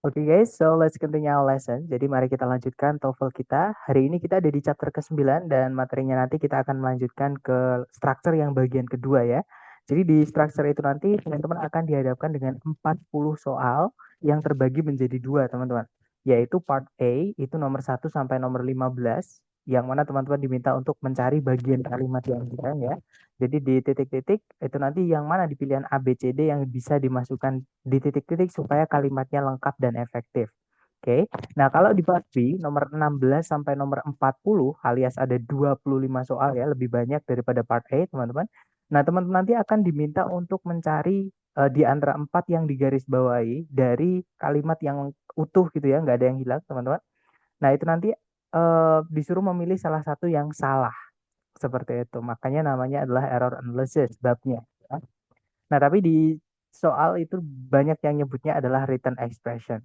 Oke guys, so let's continue our lesson. Jadi mari kita lanjutkan TOEFL kita. Hari ini kita ada di chapter ke-9 dan materinya nanti kita akan melanjutkan ke structure yang bagian kedua ya. Jadi di structure itu nanti teman-teman akan dihadapkan dengan 40 soal yang terbagi menjadi dua teman-teman. Yaitu part A itu nomor 1 sampai nomor 15, yang mana teman-teman diminta untuk mencari bagian kalimat yang hilang ya. Jadi di titik-titik itu nanti yang mana di pilihan A, B, C, D yang bisa dimasukkan di titik-titik supaya kalimatnya lengkap dan efektif. Oke. Nah, kalau di part B nomor 16 sampai nomor 40 alias ada 25 soal ya, lebih banyak daripada part A, teman-teman. Nah, teman-teman nanti akan diminta untuk mencari di antara 4 yang digarisbawahi dari kalimat yang utuh gitu ya, nggak ada yang hilang, teman-teman. Nah, itu nanti disuruh memilih salah satu yang salah seperti itu. Makanya namanya adalah error analysis babnya. Ya. Nah, tapi di soal itu banyak yang nyebutnya adalah written expression.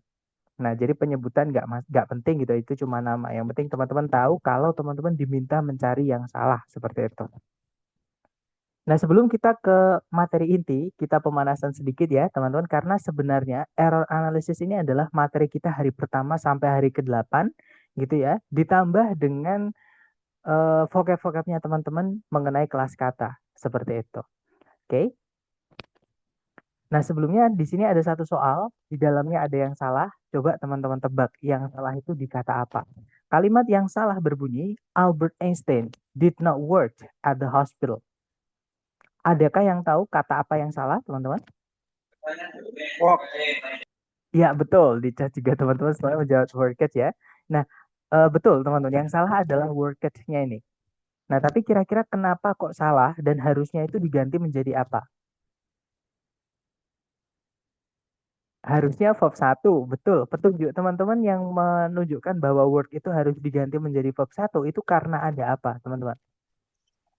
Nah, jadi penyebutan nggak penting gitu, itu cuma nama. Yang penting teman-teman tahu kalau teman-teman diminta mencari yang salah seperti itu. Nah, sebelum kita ke materi inti, kita pemanasan sedikit ya, teman-teman, karena sebenarnya error analysis ini adalah materi kita hari pertama sampai hari ke-8 gitu ya, ditambah dengan vocab-vocabnya teman-teman mengenai kelas kata seperti itu. Oke. Nah, sebelumnya di sini ada satu soal, di dalamnya ada yang salah. Coba teman-teman tebak yang salah itu di kata apa. Kalimat yang salah berbunyi, Albert Einstein did not work at the hospital. Adakah yang tahu kata apa yang salah, teman-teman? Walk. Ya, betul. Di chat juga teman-teman semuanya menjawab worked ya. Nah, betul teman-teman. Yang salah adalah worked-nya ini. Nah, tapi kira-kira kenapa kok salah dan harusnya itu diganti menjadi apa? Harusnya verb satu, betul. Petunjuk teman-teman yang menunjukkan bahwa word itu harus diganti menjadi verb satu itu karena ada apa, teman-teman?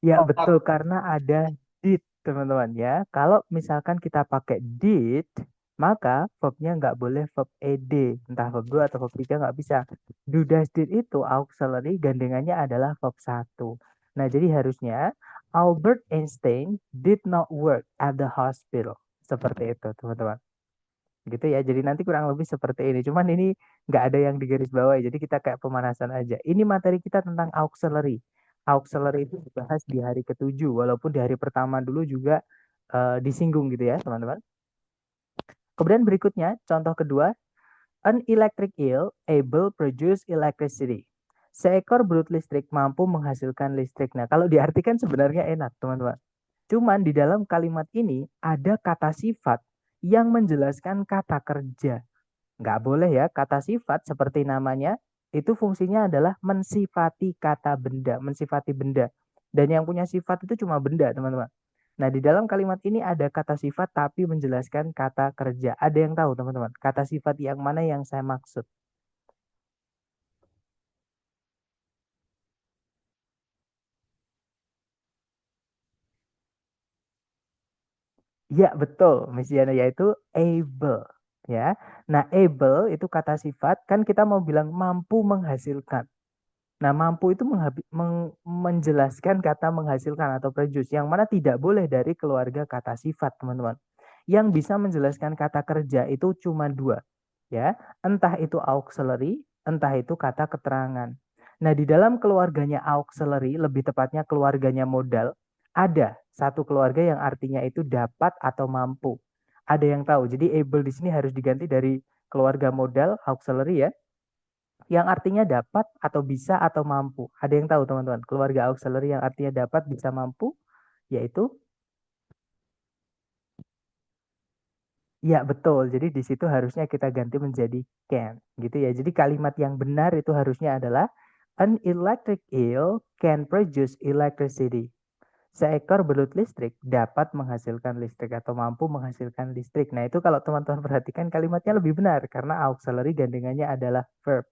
Ya, betul, karena ada did, teman-teman ya. Kalau misalkan kita pakai did, maka verbnya nggak boleh verb ed, entah verb 2 atau verb 3 nggak bisa. Do, does, did itu auxiliary gandengannya adalah verb satu. Nah, jadi harusnya Albert Einstein did not work at the hospital. Seperti itu, teman-teman. Gitu ya, jadi nanti kurang lebih seperti ini, cuman ini nggak ada yang digaris bawah, jadi kita kayak pemanasan aja. Ini materi kita tentang auxiliary. Auxiliary itu dibahas di hari ke-7 walaupun di hari pertama dulu juga disinggung gitu ya teman-teman. Kemudian berikutnya contoh kedua, an electric eel able produce electricity. Seekor belut listrik mampu menghasilkan listrik. Nah, kalau diartikan sebenarnya enak teman-teman, cuman di dalam kalimat ini ada kata sifat yang menjelaskan kata kerja. Nggak boleh ya, kata sifat seperti namanya itu fungsinya adalah mensifati kata benda, mensifati benda. Dan yang punya sifat itu cuma benda, teman-teman. Nah, di dalam kalimat ini ada kata sifat tapi menjelaskan kata kerja. Ada yang tahu, teman-teman? Kata sifat yang mana yang saya maksud? Ya, betul, Miss Diana, yaitu able. Ya. Nah, able itu kata sifat, kan kita mau bilang mampu menghasilkan. Nah, mampu itu menjelaskan kata menghasilkan atau produce, yang mana tidak boleh dari keluarga kata sifat, teman-teman. Yang bisa menjelaskan kata kerja itu cuma dua, ya. Entah itu auxiliary, entah itu kata keterangan. Nah, di dalam keluarganya auxiliary, lebih tepatnya keluarganya modal, ada satu keluarga yang artinya itu dapat atau mampu. Ada yang tahu? Jadi able di sini harus diganti dari keluarga modal auxiliary ya, yang artinya dapat atau bisa atau mampu. Ada yang tahu teman-teman? Keluarga auxiliary yang artinya dapat, bisa, mampu, yaitu ya betul. Jadi di situ harusnya kita ganti menjadi can, gitu ya. Jadi kalimat yang benar itu harusnya adalah an electric eel can produce electricity. Seekor belut listrik dapat menghasilkan listrik atau mampu menghasilkan listrik. Nah, itu kalau teman-teman perhatikan kalimatnya lebih benar karena auxiliary gandengannya adalah verb.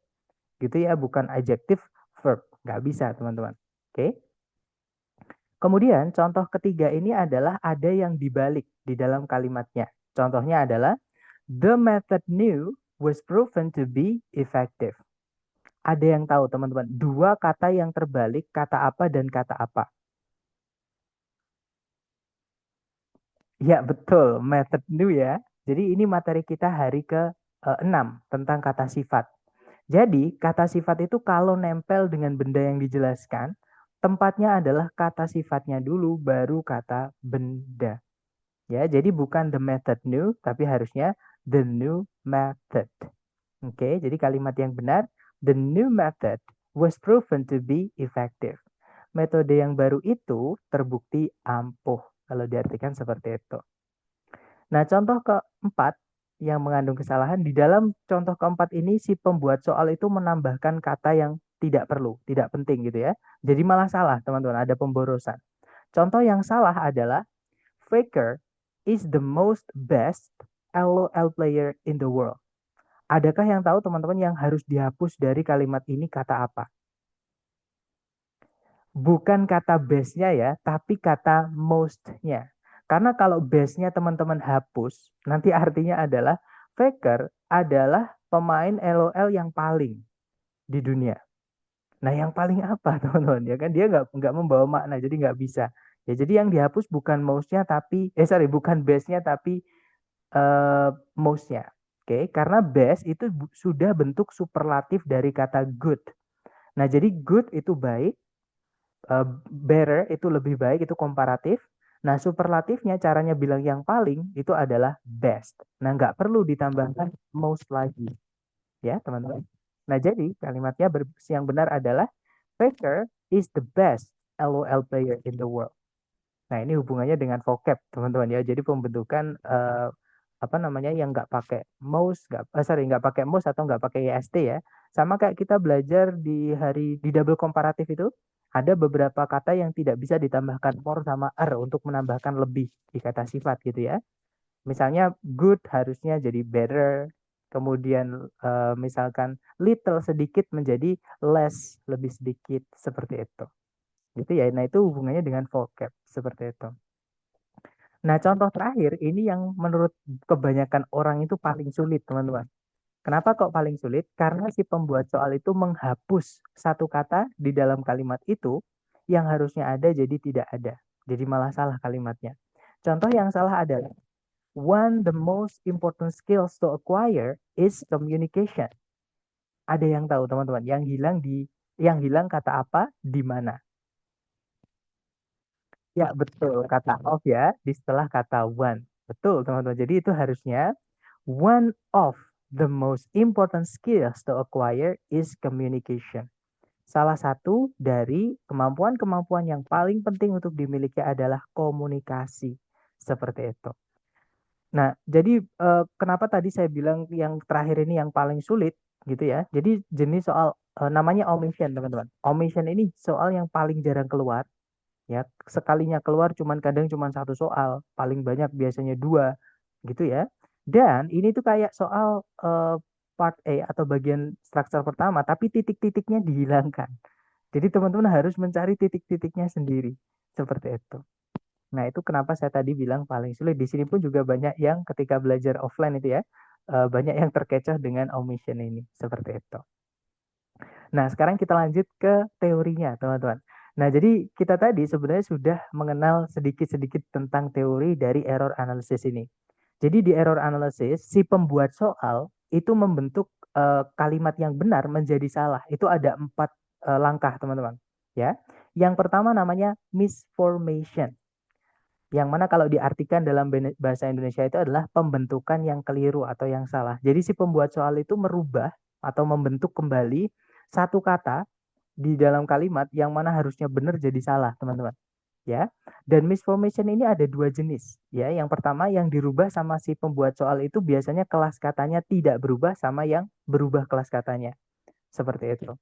Gitu ya, bukan adjective, verb. Nggak bisa, teman-teman. Oke. Kemudian contoh ketiga ini adalah ada yang dibalik di dalam kalimatnya. Contohnya adalah the method new was proven to be effective. Ada yang tahu teman-teman, dua kata yang terbalik, kata apa dan kata apa? Ya betul, method new ya. Jadi ini materi kita hari ke 6 tentang kata sifat. Jadi, kata sifat itu kalau nempel dengan benda yang dijelaskan, tempatnya adalah kata sifatnya dulu, baru kata benda. Ya, jadi bukan the method knew, tapi harusnya the new method. Oke, jadi kalimat yang benar, the new method was proven to be effective. Metode yang baru itu terbukti ampuh, kalau diartikan seperti itu. Nah, contoh keempat yang mengandung kesalahan, di dalam contoh keempat ini si pembuat soal itu menambahkan kata yang tidak perlu, tidak penting gitu ya. Jadi malah salah teman-teman, ada pemborosan. Contoh yang salah adalah Faker is the most best LOL player in the world. Adakah yang tahu teman-teman yang harus dihapus dari kalimat ini kata apa? Bukan kata best-nya ya, tapi kata most-nya. Karena kalau best-nya teman-teman hapus, nanti artinya adalah Faker adalah pemain LOL yang paling di dunia. Nah, yang paling apa teman-teman? Ya kan dia nggak membawa makna, jadi nggak bisa. Ya, jadi yang dihapus bukan most-nya tapi bukan best-nya tapi most-nya. Oke, karena best itu sudah bentuk superlatif dari kata good. Nah, jadi good itu baik, better itu lebih baik, itu komparatif. Nah, superlatifnya caranya bilang yang paling itu adalah best. Nah, nggak perlu ditambahkan most lagi. Ya, teman-teman. Nah, jadi kalimatnya yang benar adalah Faker is the best LOL player in the world. Nah, ini hubungannya dengan vocab, teman-teman ya. Jadi pembentukan apa namanya yang nggak pakai mouse, nggak pakai mouse atau nggak pakai est ya. Sama kayak kita belajar di double komparatif itu, ada beberapa kata yang tidak bisa ditambahkan more sama er untuk menambahkan lebih di kata sifat gitu ya. Misalnya good harusnya jadi better, kemudian misalkan little sedikit menjadi less, lebih sedikit seperti itu. Gitu ya. Nah, itu hubungannya dengan vocab seperti itu. Nah, contoh terakhir ini yang menurut kebanyakan orang itu paling sulit, teman-teman. Kenapa kok paling sulit? Karena si pembuat soal itu menghapus satu kata di dalam kalimat itu yang harusnya ada jadi tidak ada. Jadi malah salah kalimatnya. Contoh yang salah adalah one the most important skills to acquire is communication. Ada yang tahu, teman-teman? Yang hilang kata apa di mana? Ya, betul. Kata of ya, di setelah kata one. Betul, teman-teman. Jadi itu harusnya one of the most important skills to acquire is communication. Salah satu dari kemampuan-kemampuan yang paling penting untuk dimiliki adalah komunikasi. Seperti itu. Nah, jadi kenapa tadi saya bilang yang terakhir ini yang paling sulit gitu ya. Jadi jenis soal namanya omission, teman-teman. Omission ini soal yang paling jarang keluar ya, sekalinya keluar kadang cuman satu soal, paling banyak biasanya dua gitu ya. Dan ini tuh kayak soal part A atau bagian struktur pertama tapi titik-titiknya dihilangkan, jadi teman-teman harus mencari titik-titiknya sendiri seperti itu. Nah, itu kenapa saya tadi bilang paling sulit. Di sini pun juga banyak yang ketika belajar offline itu ya, banyak yang terkecoh dengan omission ini seperti itu. Nah, sekarang kita lanjut ke teorinya, teman-teman. Nah, jadi kita tadi sebenarnya sudah mengenal sedikit-sedikit tentang teori dari error analysis ini. Jadi di error analysis, si pembuat soal itu membentuk kalimat yang benar menjadi salah. Itu ada 4 langkah, teman-teman. Ya, yang pertama namanya misformation. Yang mana kalau diartikan dalam bahasa Indonesia itu adalah pembentukan yang keliru atau yang salah. Jadi si pembuat soal itu merubah atau membentuk kembali satu kata di dalam kalimat yang mana harusnya benar jadi salah, teman-teman. Ya. Dan misformation ini ada 2 jenis, ya. Yang pertama yang dirubah sama si pembuat soal itu biasanya kelas katanya tidak berubah sama yang berubah kelas katanya. Seperti itu.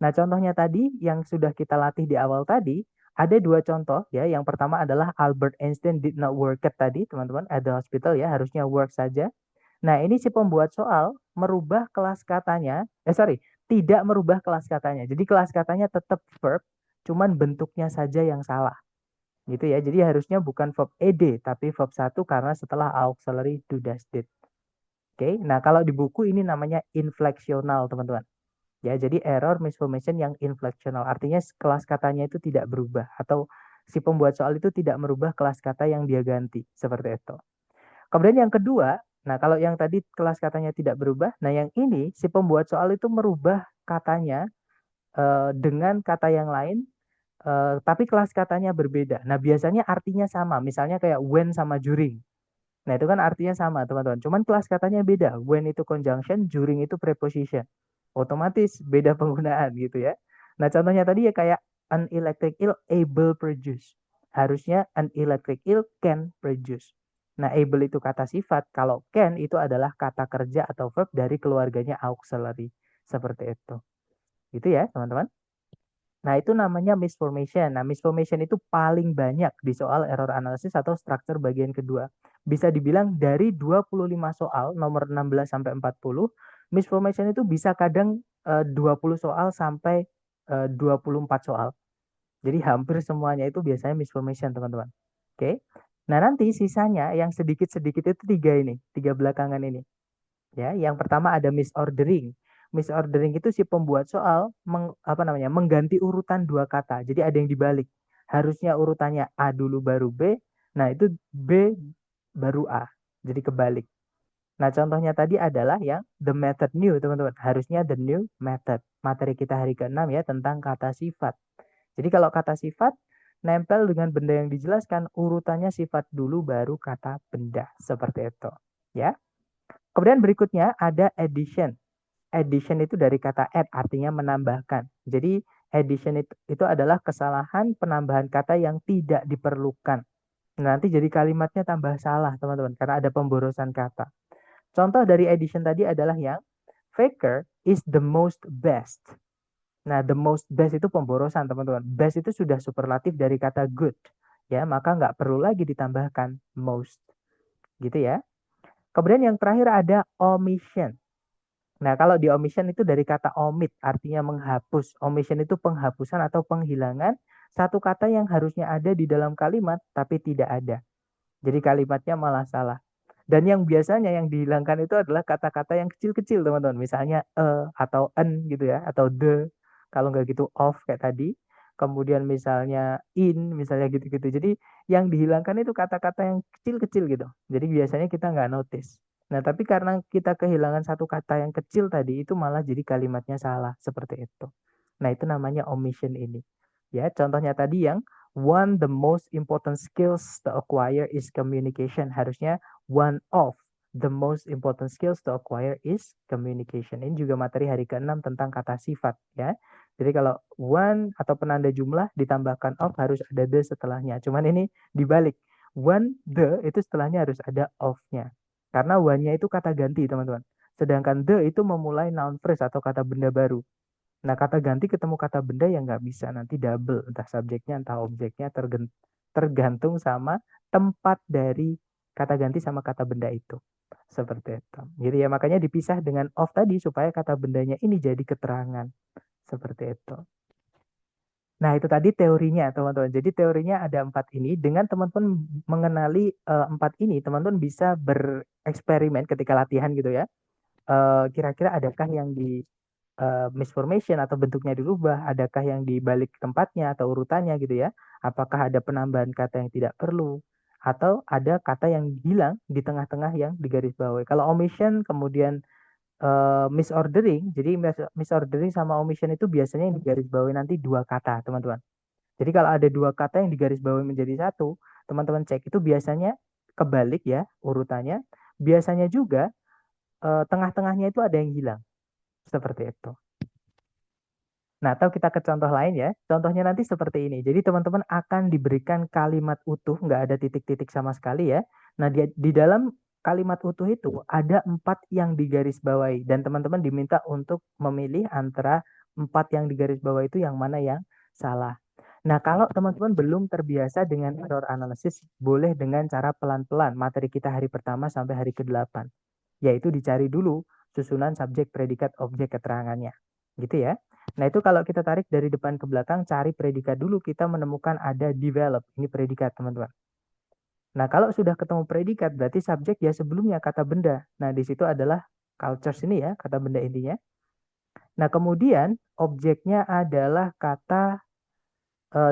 Nah, contohnya tadi yang sudah kita latih di awal tadi, ada 2 contoh ya. Yang pertama adalah Albert Einstein did not work at tadi, teman-teman, at the hospital ya, harusnya work saja. Nah, ini si pembuat soal merubah kelas katanya, tidak merubah kelas katanya. Jadi kelas katanya tetap verb, cuman bentuknya saja yang salah. Gitu ya. Jadi harusnya bukan verb ed, tapi verb 1 karena setelah auxiliary do dash did. Oke, nah kalau di buku ini namanya infleksional, teman-teman. Ya, jadi error misformation yang inflectional. Artinya kelas katanya itu tidak berubah atau si pembuat soal itu tidak merubah kelas kata yang dia ganti. Seperti itu. Kemudian yang kedua, Nah, kalau yang tadi kelas katanya tidak berubah, nah yang ini si pembuat soal itu merubah katanya dengan kata yang lain, tapi kelas katanya berbeda. Nah, biasanya artinya sama, misalnya kayak when sama during. Nah, itu kan artinya sama, teman-teman. Cuman kelas katanya beda. When itu conjunction, during itu preposition. Otomatis beda penggunaan gitu ya. Nah, contohnya tadi ya kayak an electric eel able produce. Harusnya an electric eel can produce. Nah, able itu kata sifat. Kalau can itu adalah kata kerja atau verb dari keluarganya auxiliary. Seperti itu. Gitu ya, teman-teman. Nah, itu namanya misformation. Nah, misformation itu paling banyak di soal error analysis atau structure bagian kedua. Bisa dibilang dari 25 soal, nomor 16 sampai 40, misformation itu bisa kadang 20 soal sampai 24 soal. Jadi hampir semuanya itu biasanya misformation, teman-teman. Oke. Nah, nanti sisanya yang sedikit-sedikit itu tiga ini, tiga belakangan ini. Ya, yang pertama ada misordering. Misordering itu si pembuat soal mengganti urutan dua kata. Jadi ada yang dibalik. Harusnya urutannya A dulu baru B. Nah, itu B baru A. Jadi kebalik. Nah, contohnya tadi adalah yang the method new, teman-teman. Harusnya the new method. Materi kita hari ke-6 ya tentang kata sifat. Jadi kalau kata sifat nempel dengan benda yang dijelaskan, urutannya sifat dulu baru kata benda. Seperti itu. Ya. Kemudian berikutnya ada addition. Addition itu dari kata add, artinya menambahkan. Jadi addition itu adalah kesalahan penambahan kata yang tidak diperlukan. Nanti jadi kalimatnya tambah salah, teman-teman, karena ada pemborosan kata. Contoh dari addition tadi adalah yang Faker is the most best. Nah, the most best itu pemborosan, teman-teman. Best itu sudah superlatif dari kata good. Ya, maka nggak perlu lagi ditambahkan most. Gitu ya. Kemudian yang terakhir ada omission. Nah, kalau di omission itu dari kata omit, artinya menghapus. Omission itu penghapusan atau penghilangan satu kata yang harusnya ada di dalam kalimat, tapi tidak ada. Jadi kalimatnya malah salah. Dan yang biasanya yang dihilangkan itu adalah kata-kata yang kecil-kecil, teman-teman. Misalnya atau en gitu ya, atau the. Kalau nggak gitu of kayak tadi. Kemudian misalnya in, misalnya gitu-gitu. Jadi yang dihilangkan itu kata-kata yang kecil-kecil gitu. Jadi biasanya kita nggak notice. Nah, tapi karena kita kehilangan satu kata yang kecil tadi, itu malah jadi kalimatnya salah. Seperti itu. Nah, itu namanya omission ini. Ya, contohnya tadi yang one the most important skills to acquire is communication. Harusnya one of the most important skills to acquire is communication. Ini juga materi hari ke-6 tentang kata sifat ya. Jadi kalau one atau penanda jumlah ditambahkan of harus ada the setelahnya. Cuman ini dibalik. One the itu setelahnya harus ada of-nya. Karena one-nya itu kata ganti, teman-teman. Sedangkan the itu memulai noun phrase atau kata benda baru. Nah, kata ganti ketemu kata benda yang nggak bisa. Nanti double. Entah subjeknya, entah objeknya. Tergantung sama tempat dari kata ganti sama kata benda itu. Seperti itu. Jadi ya makanya dipisah dengan of tadi supaya kata bendanya ini jadi keterangan. Seperti itu. Nah, itu tadi teorinya, teman-teman. Jadi teorinya ada 4 ini. Dengan teman-teman mengenali 4 ini, teman-teman bisa bereksperimen ketika latihan gitu ya. Kira-kira adakah yang di misformation atau bentuknya dirubah, adakah yang dibalik tempatnya atau urutannya gitu ya. Apakah ada penambahan kata yang tidak perlu atau ada kata yang hilang di tengah-tengah yang digarisbawahi. Kalau omission kemudian misordering, jadi misordering sama omission itu biasanya yang digarisbawahi nanti dua kata, teman-teman. Jadi kalau ada dua kata yang digarisbawahi menjadi satu, teman-teman cek itu biasanya kebalik ya urutannya. Biasanya juga tengah-tengahnya itu ada yang hilang. Seperti itu. Nah, atau kita ke contoh lain ya. Contohnya nanti seperti ini. Jadi teman-teman akan diberikan kalimat utuh, nggak ada titik-titik sama sekali ya. Nah, di dalam kalimat utuh itu ada 4 yang digarisbawahi. Dan teman-teman diminta untuk memilih antara 4 yang digarisbawahi itu yang mana yang salah. Nah, kalau teman-teman belum terbiasa dengan error analysis, boleh dengan cara pelan-pelan materi kita hari pertama sampai hari ke-8. Yaitu dicari dulu susunan subjek, predikat, objek, keterangannya. Gitu ya. Nah, itu kalau kita tarik dari depan ke belakang, cari predikat dulu, kita menemukan ada develop. Ini predikat, teman-teman. Nah, kalau sudah ketemu predikat, berarti subjek ya sebelumnya kata benda. Nah, di situ adalah cultures ini ya, kata benda intinya. Nah, kemudian objeknya adalah kata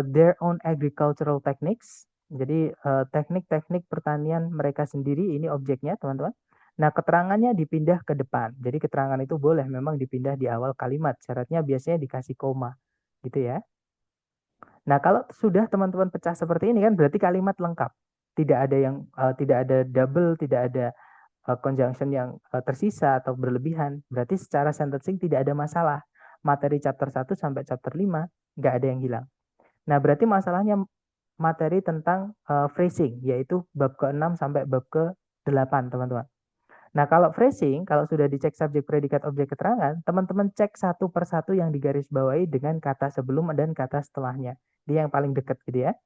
their own agricultural techniques. Jadi teknik-teknik pertanian mereka sendiri, ini objeknya, teman-teman. Nah, keterangannya dipindah ke depan. Jadi keterangan itu boleh memang dipindah di awal kalimat. Syaratnya biasanya dikasih koma. Gitu ya. Nah, kalau sudah teman-teman pecah seperti ini kan berarti kalimat lengkap. Tidak ada double, tidak ada conjunction yang tersisa atau berlebihan. Berarti secara sentencing tidak ada masalah. Materi chapter 1 sampai chapter 5 nggak ada yang hilang. Nah, berarti masalahnya materi tentang phrasing, yaitu bab ke-6 sampai bab ke-8, teman-teman. Nah, kalau phrasing, kalau sudah dicek subjek, predikat, objek, keterangan, teman-teman cek satu persatu yang digarisbawahi dengan kata sebelum dan kata setelahnya. Dia yang paling dekat gitu ya.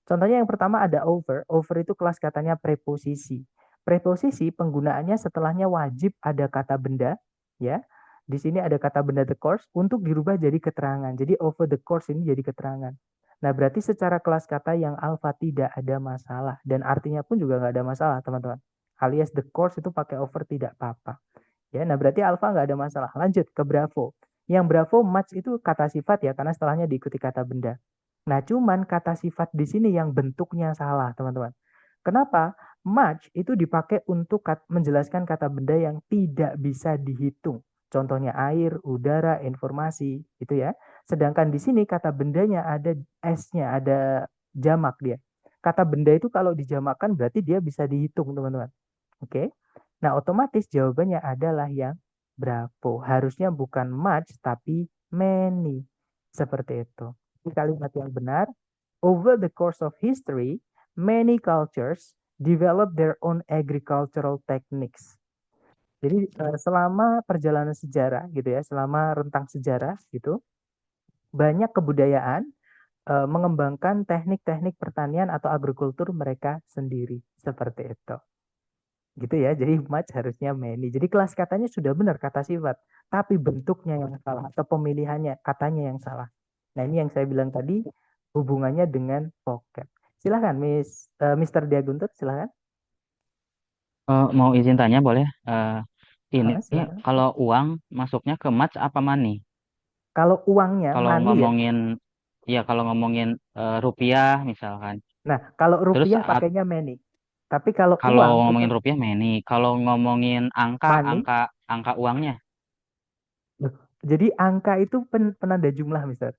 Contohnya yang pertama ada over. Over itu kelas katanya preposisi. Preposisi penggunaannya setelahnya wajib ada kata benda, ya. Di sini ada kata benda the course untuk dirubah jadi keterangan. Jadi over the course ini jadi keterangan. Nah, berarti secara kelas kata yang alfa tidak ada masalah. Dan artinya pun juga nggak ada masalah, teman-teman. Alias the course itu pakai over tidak apa-apa. Ya, nah berarti alfa nggak ada masalah. Lanjut ke bravo. Yang bravo match itu kata sifat ya, karena setelahnya diikuti kata benda. Nah, cuman kata sifat di sini yang bentuknya salah, teman-teman. Kenapa? Much itu dipakai untuk menjelaskan kata benda yang tidak bisa dihitung. Contohnya air, udara, informasi, itu ya. Sedangkan di sini kata bendanya ada S-nya, ada jamak dia. Kata benda itu kalau dijamakkan berarti dia bisa dihitung, teman-teman. Oke. Nah, otomatis jawabannya adalah yang bravo. Harusnya bukan much, tapi many. Seperti itu. Di kalimat yang benar, over the course of history, many cultures develop their own agricultural techniques. Jadi selama perjalanan sejarah gitu ya, selama rentang sejarah gitu, banyak kebudayaan mengembangkan teknik-teknik pertanian atau agrikultur mereka sendiri. Seperti itu. Gitu ya. Jadi much harusnya many. Jadi kelas katanya sudah benar kata sifat, tapi bentuknya yang salah atau pemilihannya katanya yang salah. Nah, ini yang saya bilang tadi hubungannya dengan vocab. Silahkan Mr. Diaguntur, silahkan. Mau izin tanya boleh? Ini Silahkan. kalau uang masuknya ke match apa money? Kalau uangnya Kalau money ya. ngomongin, ya kalau ngomongin rupiah misalkan. Nah, kalau Terus rupiah pakainya many. Tapi kalau kalau uang itu ngomongin rupiah money. Kalau ngomongin angka, money. angka uangnya. Loh, jadi angka itu penanda jumlah, Mister.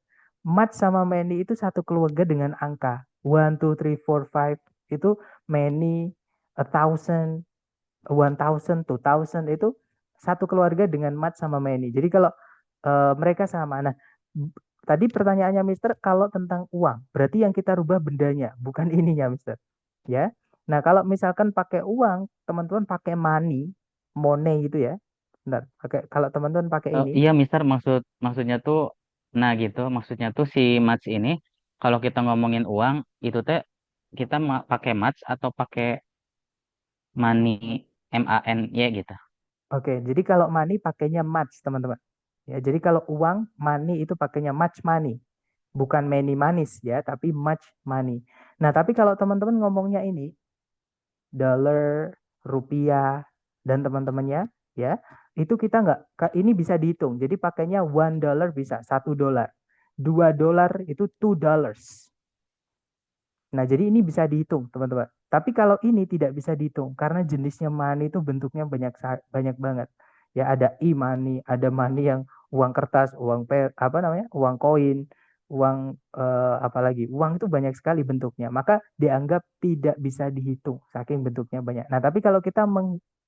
Much sama many itu satu keluarga dengan angka. One, two, three, four, five itu many, a thousand, 1000, 2000 itu satu keluarga dengan much sama many. Jadi kalau mereka sama. Nah, tadi pertanyaannya Mister, kalau tentang uang, berarti yang kita rubah bendanya, bukan ininya, Mister. Ya. Nah, kalau misalkan pakai uang, teman-teman pakai money, money gitu ya. Bentar, kalau teman-teman pakai ini, Iya, Mister, maksudnya tuh, nah gitu, maksudnya tuh si match ini, kalau kita ngomongin uang, itu teh kita pakai match atau pakai money, MANY gitu. oke, jadi kalau money pakainya much, teman-teman. Ya, jadi kalau uang, money itu pakainya much money. Bukan many manis ya, tapi much money. Nah, tapi kalau teman-teman ngomongnya ini, dollar, rupiah, dan teman-temannya, ya, itu kita nggak, ini bisa dihitung. Jadi pakainya $1 bisa, $1. $2 itu $2. Nah, jadi ini bisa dihitung, teman-teman. Tapi kalau ini tidak bisa dihitung karena jenisnya money itu bentuknya banyak banyak banget. Ya ada e-money, ada money yang uang kertas, apa namanya? Uang koin, uang apa lagi? Uang itu banyak sekali bentuknya. Maka dianggap tidak bisa dihitung saking bentuknya banyak. Nah, tapi kalau kita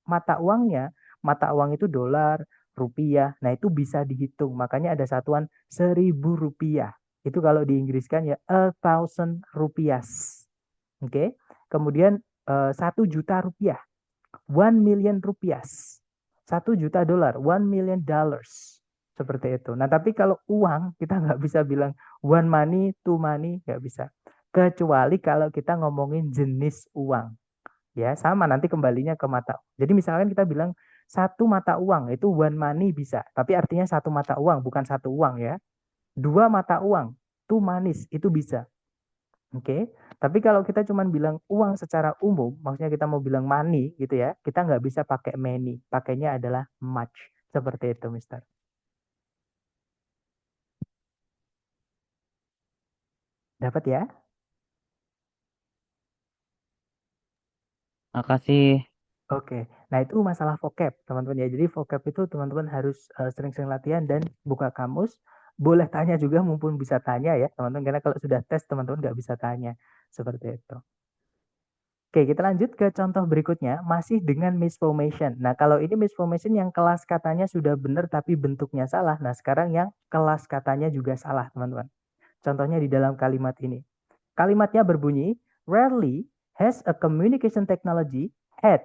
mata uangnya, mata uang itu dolar, rupiah. Nah, itu bisa dihitung. Makanya ada satuan 1.000 rupiah. Itu kalau di Inggris kan ya 1,000 rupiah. Oke. Kemudian 1 juta rupiah. 1 million rupiah. 1 juta dolar. $1 million. Seperti itu. Nah, tapi kalau uang kita nggak bisa bilang one money, two money, nggak bisa. Kecuali kalau kita ngomongin jenis uang. Ya, sama nanti kembalinya ke mata. Jadi misalkan kita bilang satu mata uang itu one money bisa. Tapi artinya satu mata uang, bukan satu uang ya. Dua mata uang, two manis, itu bisa. Oke, tapi kalau kita cuma bilang uang secara umum, maksudnya kita mau bilang money gitu ya, kita nggak bisa pakai many, pakainya adalah much. Seperti itu, Mister. Dapat ya? Makasih. Oke, nah itu masalah vocab teman-teman ya. Jadi vocab itu teman-teman harus sering-sering latihan dan buka kamus. Boleh tanya juga mumpung bisa tanya ya teman-teman. Karena kalau sudah tes teman-teman nggak bisa tanya. Seperti itu. Oke, kita lanjut ke contoh berikutnya. Masih dengan misformation. Nah, kalau ini misformation yang kelas katanya sudah benar tapi bentuknya salah. Nah, sekarang yang kelas katanya juga salah teman-teman. Contohnya di dalam kalimat ini. Kalimatnya berbunyi, rarely has a communication technology had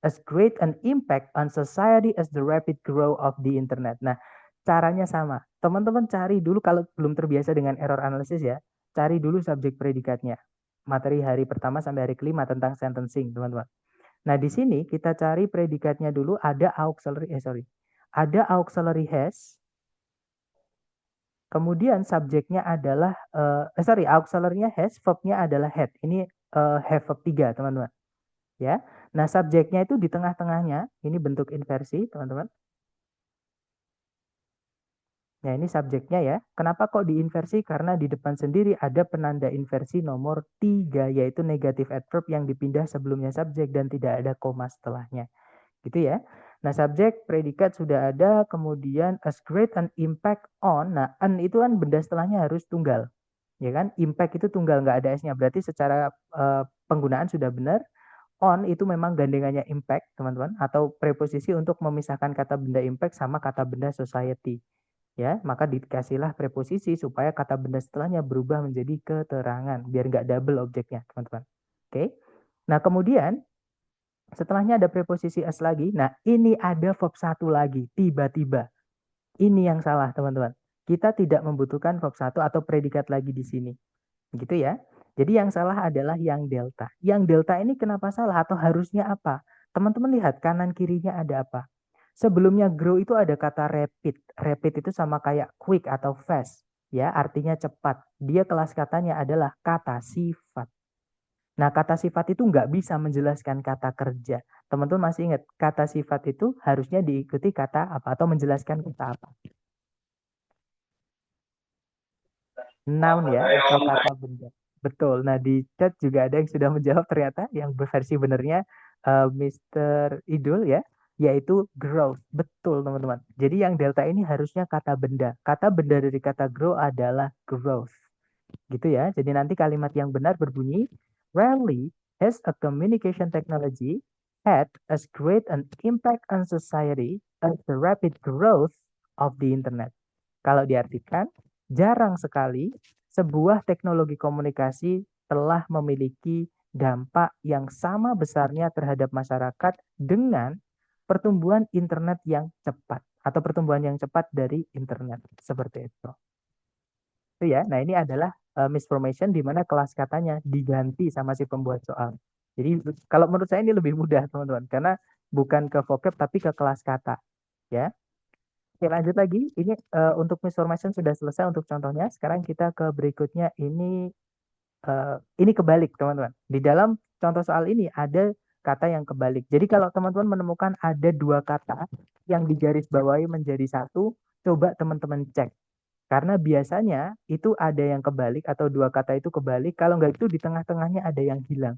as great an impact on society as the rapid growth of the internet. Nah, caranya sama. Teman-teman cari dulu kalau belum terbiasa dengan error analysis ya, cari dulu subjek predikatnya. Materi hari pertama sampai hari kelima tentang sentencing, teman-teman. Nah, di sini kita cari predikatnya dulu ada Ada auxiliary has. Kemudian subjeknya adalah auxiliary-nya has, verb-nya adalah had. Ini have verb 3, teman-teman. Ya. Nah, subjeknya itu di tengah-tengahnya, ini bentuk inversi, teman-teman. Nah, ini subjeknya ya. Kenapa kok diinversi? Karena di depan sendiri ada penanda inversi nomor 3, yaitu negative adverb yang dipindah sebelumnya subjek dan tidak ada koma setelahnya. Gitu ya. Nah, subjek, predikat sudah ada, kemudian as great an impact on. Nah, an itu kan benda setelahnya harus tunggal. Ya kan? Impact itu tunggal, nggak ada S-nya. Berarti secara penggunaan sudah benar. On itu memang gandengannya impact, teman-teman, atau preposisi untuk memisahkan kata benda impact sama kata benda society. Ya, maka dikasihlah preposisi supaya kata benda setelahnya berubah menjadi keterangan biar nggak double objeknya, teman-teman. Oke. Nah, kemudian setelahnya ada preposisi as lagi. Nah, ini ada verb 1 lagi, tiba-tiba. Ini yang salah, teman-teman. Kita tidak membutuhkan verb 1 atau predikat lagi di sini. Gitu ya. Jadi yang salah adalah yang delta. Yang delta ini kenapa salah atau harusnya apa? Teman-teman lihat kanan kirinya ada apa? Sebelumnya grow itu ada kata rapid. Rapid itu sama kayak quick atau fast. Ya, artinya cepat. Dia kelas katanya adalah kata sifat. Nah, kata sifat itu nggak bisa menjelaskan kata kerja. Teman-teman masih ingat, kata sifat itu harusnya diikuti kata apa atau menjelaskan kata apa? Noun ya, atau kata benda. Betul. Nah, di chat juga ada yang sudah menjawab ternyata yang versi benernya Mr. Idul ya, yaitu growth. Betul, teman-teman. Jadi yang delta ini harusnya kata benda. Kata benda dari kata grow adalah growth. Gitu ya. Jadi nanti kalimat yang benar berbunyi, rarely has a communication technology had as great an impact on society as the rapid growth of the internet. Kalau diartikan, jarang sekali sebuah teknologi komunikasi telah memiliki dampak yang sama besarnya terhadap masyarakat dengan pertumbuhan internet yang cepat atau pertumbuhan yang cepat dari internet seperti itu. Itu ya. Nah, ini adalah misformation di mana kelas katanya diganti sama si pembuat soal. Jadi kalau menurut saya ini lebih mudah, teman-teman, karena bukan ke vocab tapi ke kelas kata, ya. Oke, lanjut lagi. Ini untuk misformation sudah selesai untuk contohnya. Sekarang kita ke berikutnya. Ini kebalik, teman-teman. Di dalam contoh soal ini ada kata yang kebalik. Jadi kalau teman-teman menemukan ada dua kata yang digarisbawahi menjadi satu, coba teman-teman cek. Karena biasanya itu ada yang kebalik atau dua kata itu kebalik. Kalau nggak itu di tengah-tengahnya ada yang hilang.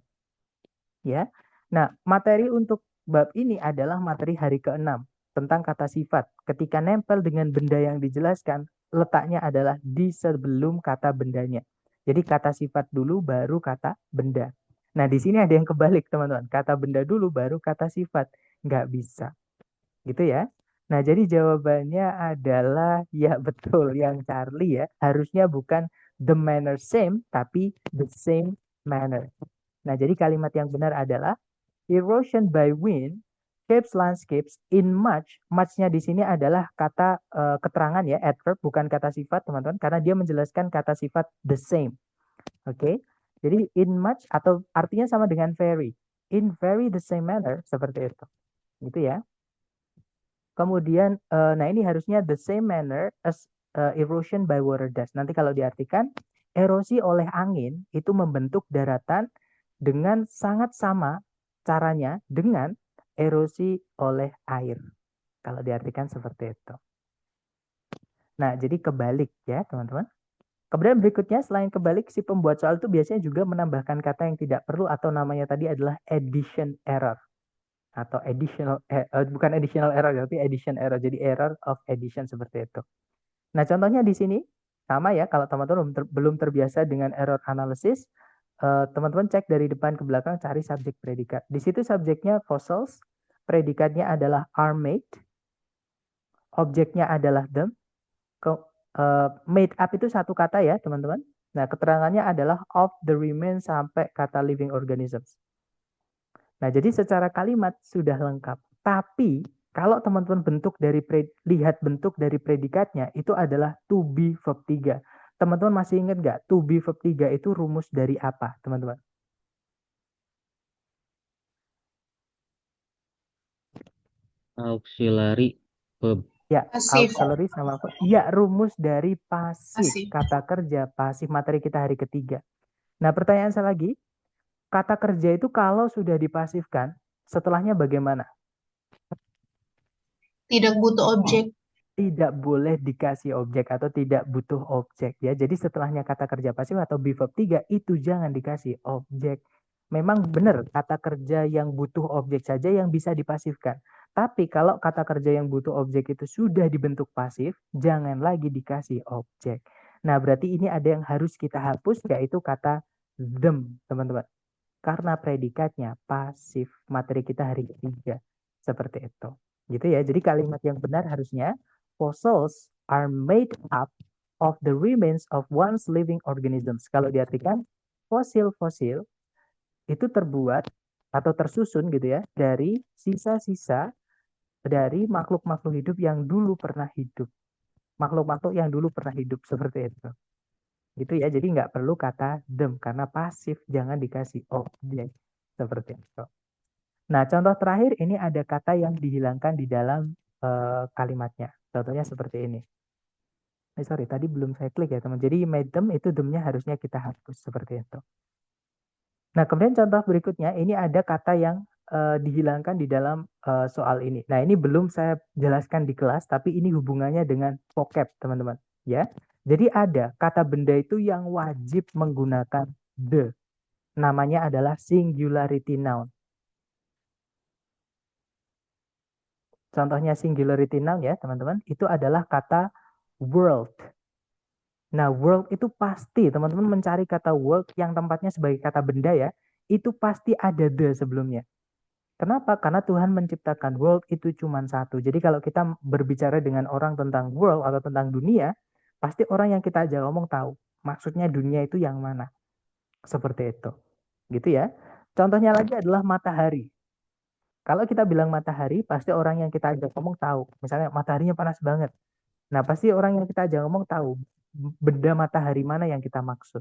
Ya. Nah, materi untuk bab ini adalah materi hari ke-6 tentang kata sifat. Ketika nempel dengan benda yang dijelaskan, letaknya adalah di sebelum kata bendanya. Jadi kata sifat dulu baru kata benda. Nah, di sini ada yang kebalik, teman-teman. Kata benda dulu baru kata sifat. Nggak bisa. Gitu ya. Nah, jadi jawabannya adalah ya betul yang Charlie ya. Harusnya bukan the manner same, tapi the same manner. Nah, jadi kalimat yang benar adalah erosion by wind shapes landscapes in much. Much-nya di sini adalah kata keterangan ya, adverb, bukan kata sifat, teman-teman, karena dia menjelaskan kata sifat the same. Oke. Jadi in much atau artinya sama dengan very. In very the same manner, seperti itu. Gitu ya. Kemudian, nah ini harusnya the same manner as erosion by water does. Nanti kalau diartikan, erosi oleh angin itu membentuk daratan dengan sangat sama caranya dengan erosi oleh air. Kalau diartikan seperti itu. Nah, jadi kebalik ya, teman-teman. Kemudian berikutnya, selain kebalik, si pembuat soal itu biasanya juga menambahkan kata yang tidak perlu atau namanya tadi adalah addition error. atau bukan additional error tapi addition error, jadi error of addition seperti itu. Nah, contohnya di sini sama ya, kalau teman-teman belum terbiasa dengan error analysis, teman-teman cek dari depan ke belakang, cari subjek predikat. Di situ subjeknya fossils, predikatnya adalah are made, objeknya adalah them, made up itu satu kata ya teman-teman. Nah, keterangannya adalah of the remains sampai kata living organisms. Nah, jadi secara kalimat sudah lengkap. Tapi kalau teman-teman lihat bentuk dari predikatnya itu adalah to be verb 3. Teman-teman masih ingat nggak to be verb 3 itu rumus dari apa, teman-teman? Auxiliary verb. Ya, Pasif. auxiliary sama apa? Iya, rumus dari pasif. Pasif. Kata kerja pasif materi kita hari ketiga. Nah, pertanyaan saya lagi, kata kerja itu kalau sudah dipasifkan, setelahnya bagaimana? Tidak butuh objek. Tidak boleh dikasih objek atau tidak butuh objek ya. Jadi setelahnya kata kerja pasif atau be verb 3 itu jangan dikasih objek. Memang benar kata kerja yang butuh objek saja yang bisa dipasifkan. Tapi kalau kata kerja yang butuh objek itu sudah dibentuk pasif, jangan lagi dikasih objek. Nah, berarti ini ada yang harus kita hapus, yaitu kata them, teman-teman. Karena predikatnya pasif. Materi kita hari ketiga. Seperti itu. Gitu ya. Jadi kalimat yang benar harusnya, fossils are made up of the remains of one's living organisms. Kalau diartikan, fosil-fosil itu terbuat atau tersusun gitu ya dari sisa-sisa dari makhluk-makhluk hidup yang dulu pernah hidup. Makhluk-makhluk yang dulu pernah hidup seperti itu. Gitu ya. Jadi nggak perlu kata them karena pasif, jangan dikasih objek seperti itu. Nah, contoh terakhir ini ada kata yang dihilangkan di dalam kalimatnya. Contohnya seperti ini. Sorry, tadi belum saya klik ya teman. Jadi made them itu them-nya harusnya kita hapus seperti itu. Nah, kemudian contoh berikutnya ini ada kata yang dihilangkan di dalam soal ini. Nah, ini belum saya jelaskan di kelas, tapi ini hubungannya dengan vocab, teman-teman. Ya, jadi ada kata benda itu yang wajib menggunakan the. Namanya adalah singularity noun. Contohnya singularity noun ya, teman-teman. Itu adalah kata world. Nah, world itu pasti, teman-teman mencari kata world yang tempatnya sebagai kata benda ya, itu pasti ada the sebelumnya. Kenapa? Karena Tuhan menciptakan world itu cuma satu. Jadi kalau kita berbicara dengan orang tentang world atau tentang dunia, pasti orang yang kita ajak ngomong tahu. Maksudnya dunia itu yang mana. Seperti itu. Gitu ya. Contohnya lagi adalah matahari. Kalau kita bilang matahari, pasti orang yang kita ajak ngomong tahu. Misalnya mataharinya panas banget. Nah, pasti orang yang kita ajak ngomong tahu benda matahari mana yang kita maksud.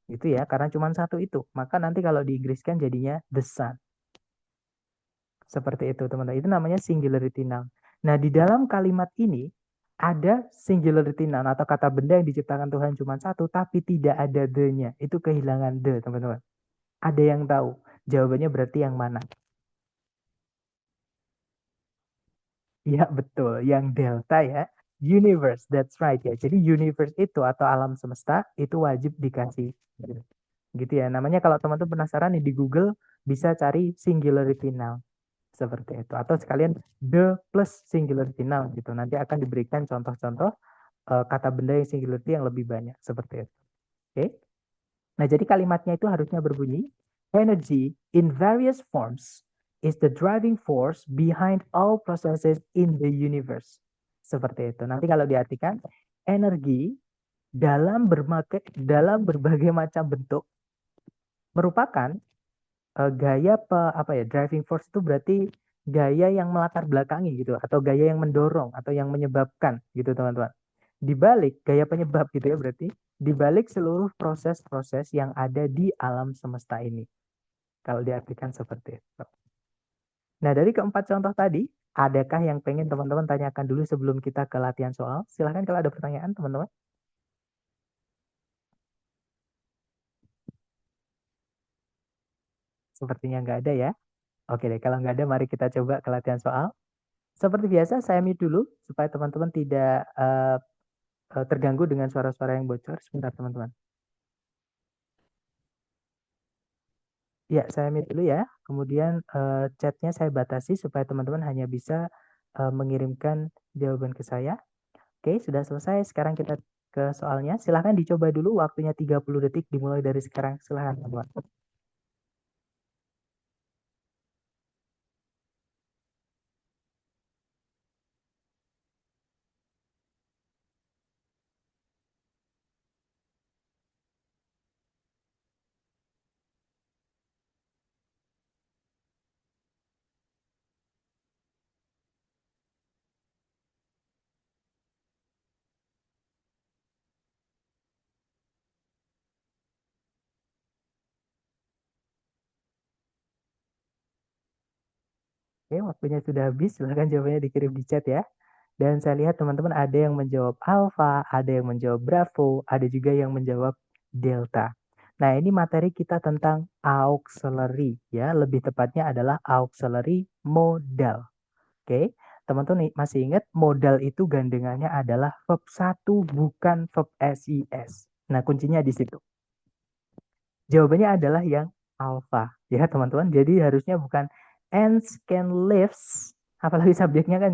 Gitu ya, karena cuma satu itu. Maka nanti kalau di Inggriskan jadinya the sun. Seperti itu, teman-teman. Itu namanya singularity noun. Nah, di dalam kalimat ini ada singularity noun atau kata benda yang diciptakan Tuhan cuma satu, tapi tidak ada the-nya. Itu kehilangan the, teman-teman. Ada yang tahu? Jawabannya berarti yang mana? Ya, betul. Yang delta ya. Universe, that's right ya. Jadi universe itu atau alam semesta itu wajib dikasih. Gitu ya. Namanya kalau teman-teman penasaran nih di Google bisa cari singularity noun. Seperti itu. Atau sekalian the plus singularity noun gitu. Nanti akan diberikan contoh-contoh kata benda yang singularity yang lebih banyak. Seperti itu. Oke. Nah, jadi kalimatnya itu harusnya berbunyi, energy in various forms is the driving force behind all processes in the universe. Seperti itu. Nanti kalau diartikan, energi dalam berbagai macam bentuk merupakan gaya apa ya, driving force itu berarti gaya yang melatar belakangi gitu atau gaya yang mendorong atau yang menyebabkan gitu teman-teman. Di balik gaya penyebab gitu ya berarti di balik seluruh proses-proses yang ada di alam semesta ini. Kalau diartikan seperti itu. Nah, dari keempat contoh tadi, adakah yang pengen teman-teman tanyakan dulu sebelum kita ke latihan soal? Silahkan kalau ada pertanyaan teman-teman. Sepertinya nggak ada ya. Oke deh, kalau nggak ada mari kita coba ke latihan soal. Seperti biasa, saya mute dulu supaya teman-teman tidak terganggu dengan suara-suara yang bocor. Sebentar, teman-teman. Ya, saya mute dulu ya. Kemudian chatnya saya batasi supaya teman-teman hanya bisa mengirimkan jawaban ke saya. Oke, sudah selesai. Sekarang kita ke soalnya. Silahkan dicoba dulu waktunya 30 detik dimulai dari sekarang. Silahkan, teman-teman. Oke, waktunya sudah habis. Silahkan jawabannya dikirim di chat ya. Dan saya lihat teman-teman ada yang menjawab alpha, ada yang menjawab bravo, ada juga yang menjawab delta. Nah, ini materi kita tentang auxiliary ya. Lebih tepatnya adalah auxiliary modal. Oke, teman-teman masih ingat modal itu gandengannya adalah verb 1 bukan verb SIS. Nah, kuncinya di situ. Jawabannya adalah yang alpha ya teman-teman. Jadi harusnya bukan ants can lives, apalagi subjeknya kan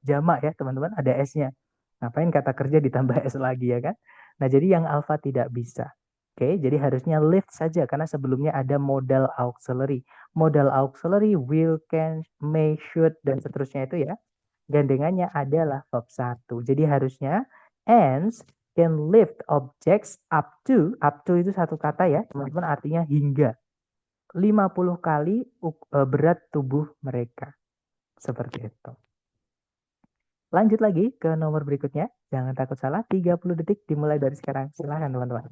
jamak ya teman-teman, ada s-nya. Ngapain kata kerja ditambah s lagi ya kan? Nah, jadi yang alpha tidak bisa. Oke, jadi harusnya live saja karena sebelumnya ada modal auxiliary. Modal auxiliary will, can, may, should dan seterusnya itu ya. Gandengannya adalah verb 1. Jadi harusnya ants can lift objects up to itu satu kata ya, teman-teman, artinya hingga 50 kali berat tubuh mereka. Seperti itu. Lanjut lagi ke nomor berikutnya. Jangan takut salah, 30 detik dimulai dari sekarang. Silahkan teman-teman.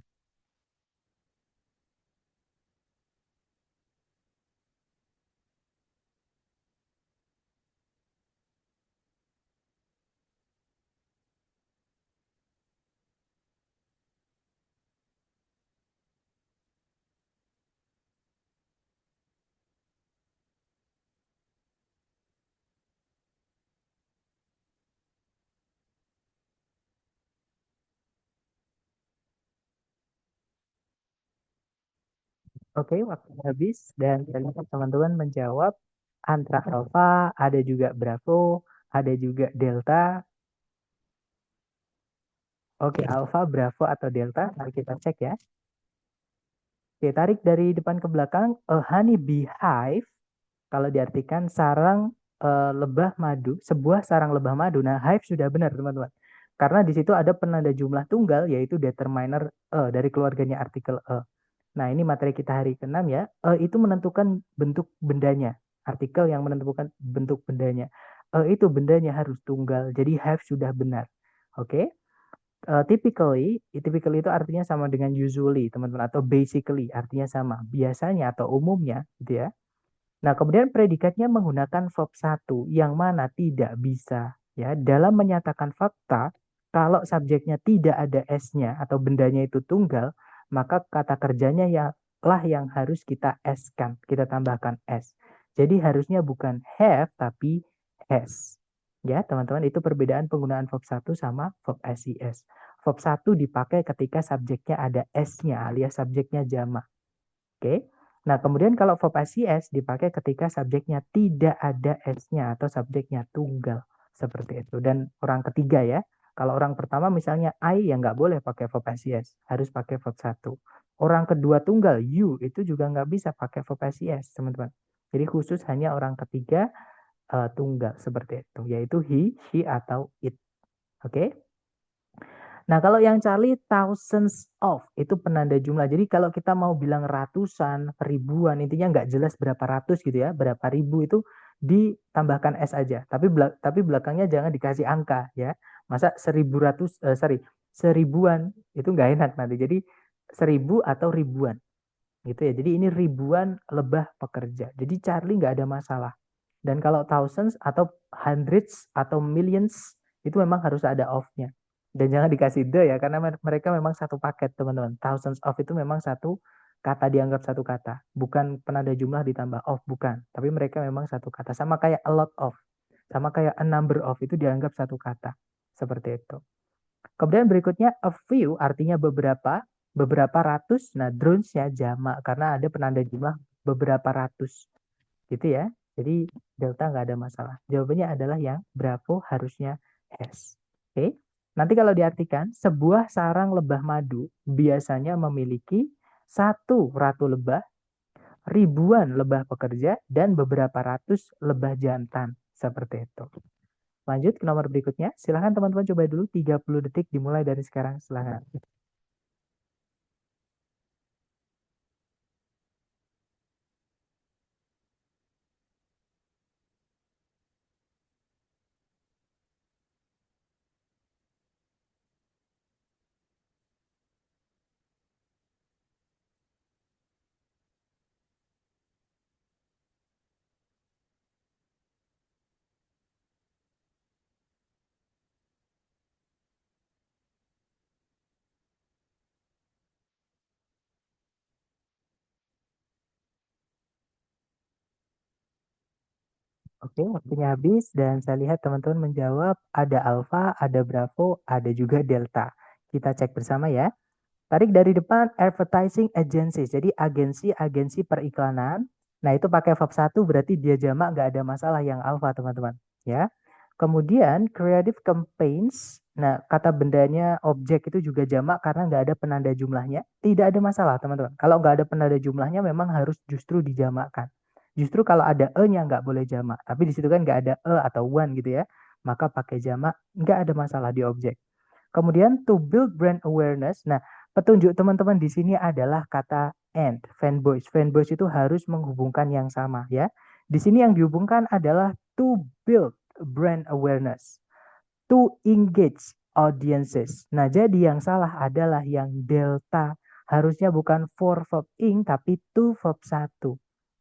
Oke, waktu habis dan teman-teman menjawab antara alpha, ada juga bravo, ada juga delta. Oke, alpha, bravo atau delta, mari kita cek ya. Oke, tarik dari depan ke belakang. A honey beehive, kalau diartikan sarang lebah madu, sebuah sarang lebah madu. Nah, hive sudah benar, teman-teman. Karena di situ ada penanda jumlah tunggal, yaitu determiner dari keluarganya artikel a. Nah, ini materi kita hari ke-6 ya. Itu menentukan bentuk bendanya. Artikel yang menentukan bentuk bendanya. Itu bendanya harus tunggal. Jadi hive sudah benar. Oke. Typically itu artinya sama dengan usually, teman-teman, atau basically artinya sama, biasanya atau umumnya, gitu ya. Nah, kemudian predikatnya menggunakan verb 1 yang mana tidak bisa ya dalam menyatakan fakta. Kalau subjeknya tidak ada s-nya atau bendanya itu tunggal, maka kata kerjanya lah yang harus kita s-kan, kita tambahkan s. Jadi harusnya bukan have tapi has. Ya, teman-teman, itu perbedaan penggunaan verb 1 sama verb SIS. Verb 1 dipakai ketika subjeknya ada s-nya alias subjeknya jamak. Oke. Nah, kemudian kalau verb ICS dipakai ketika subjeknya tidak ada S-nya atau subjeknya tunggal. Seperti itu. Dan orang ketiga ya. Kalau orang pertama misalnya I, ya nggak boleh pakai verb ICS. Harus pakai verb 1. Orang kedua tunggal, you, itu juga nggak bisa pakai verb ICS, teman-teman. Jadi khusus hanya orang ketiga tunggal. Seperti itu. Yaitu he, she, atau it. Oke. Nah, kalau yang Charlie thousands of itu penanda jumlah. Jadi kalau kita mau bilang ratusan, ribuan, intinya nggak jelas berapa ratus gitu ya, berapa ribu itu ditambahkan S aja. Tapi belakangnya jangan dikasih angka ya. Masa seribuan itu nggak enak nanti. Jadi 1000 atau ribuan gitu ya. Jadi ini ribuan lebah pekerja. Jadi Charlie nggak ada masalah. Dan kalau thousands atau hundreds atau millions itu memang harus ada off-nya. Dan jangan dikasih the ya, karena mereka memang satu paket, teman-teman. Thousands of itu memang satu kata, dianggap satu kata. Bukan penanda jumlah ditambah of, bukan. Tapi mereka memang satu kata. Sama kayak a lot of. Sama kayak a number of itu dianggap satu kata. Seperti itu. Kemudian berikutnya a few artinya beberapa ratus. Nah, drones-nya jamak karena ada penanda jumlah beberapa ratus. Gitu ya. Jadi delta nggak ada masalah. Jawabannya adalah yang Bravo harusnya S. Oke. Nanti kalau diartikan, sebuah sarang lebah madu biasanya memiliki satu ratu lebah, ribuan lebah pekerja, dan beberapa ratus lebah jantan. Seperti itu. Lanjut ke nomor berikutnya. Silahkan teman-teman coba dulu 30 detik dimulai dari sekarang. Silahkan. Oke, waktunya habis dan saya lihat teman-teman menjawab ada alfa, ada bravo, ada juga delta. Kita cek bersama ya. Tarik dari depan advertising agencies. Jadi agensi-agensi periklanan. Nah, itu pakai verb 1 berarti dia jamak nggak ada masalah yang alfa, teman-teman. Ya. Kemudian creative campaigns. Nah, kata bendanya objek itu juga jamak karena nggak ada penanda jumlahnya. Tidak ada masalah, teman-teman. Kalau nggak ada penanda jumlahnya memang harus justru dijamakkan. Justru kalau ada e-nya nggak boleh jamak. Tapi di situ kan nggak ada e atau one gitu ya. Maka pakai jamak nggak ada masalah di objek. Kemudian to build brand awareness. Nah, petunjuk teman-teman di sini adalah kata and, fanboys. Fanboys itu harus menghubungkan yang sama ya. Di sini yang dihubungkan adalah to build brand awareness, to engage audiences. Nah, jadi yang salah adalah yang delta. Harusnya bukan for verb ing tapi to verb 1.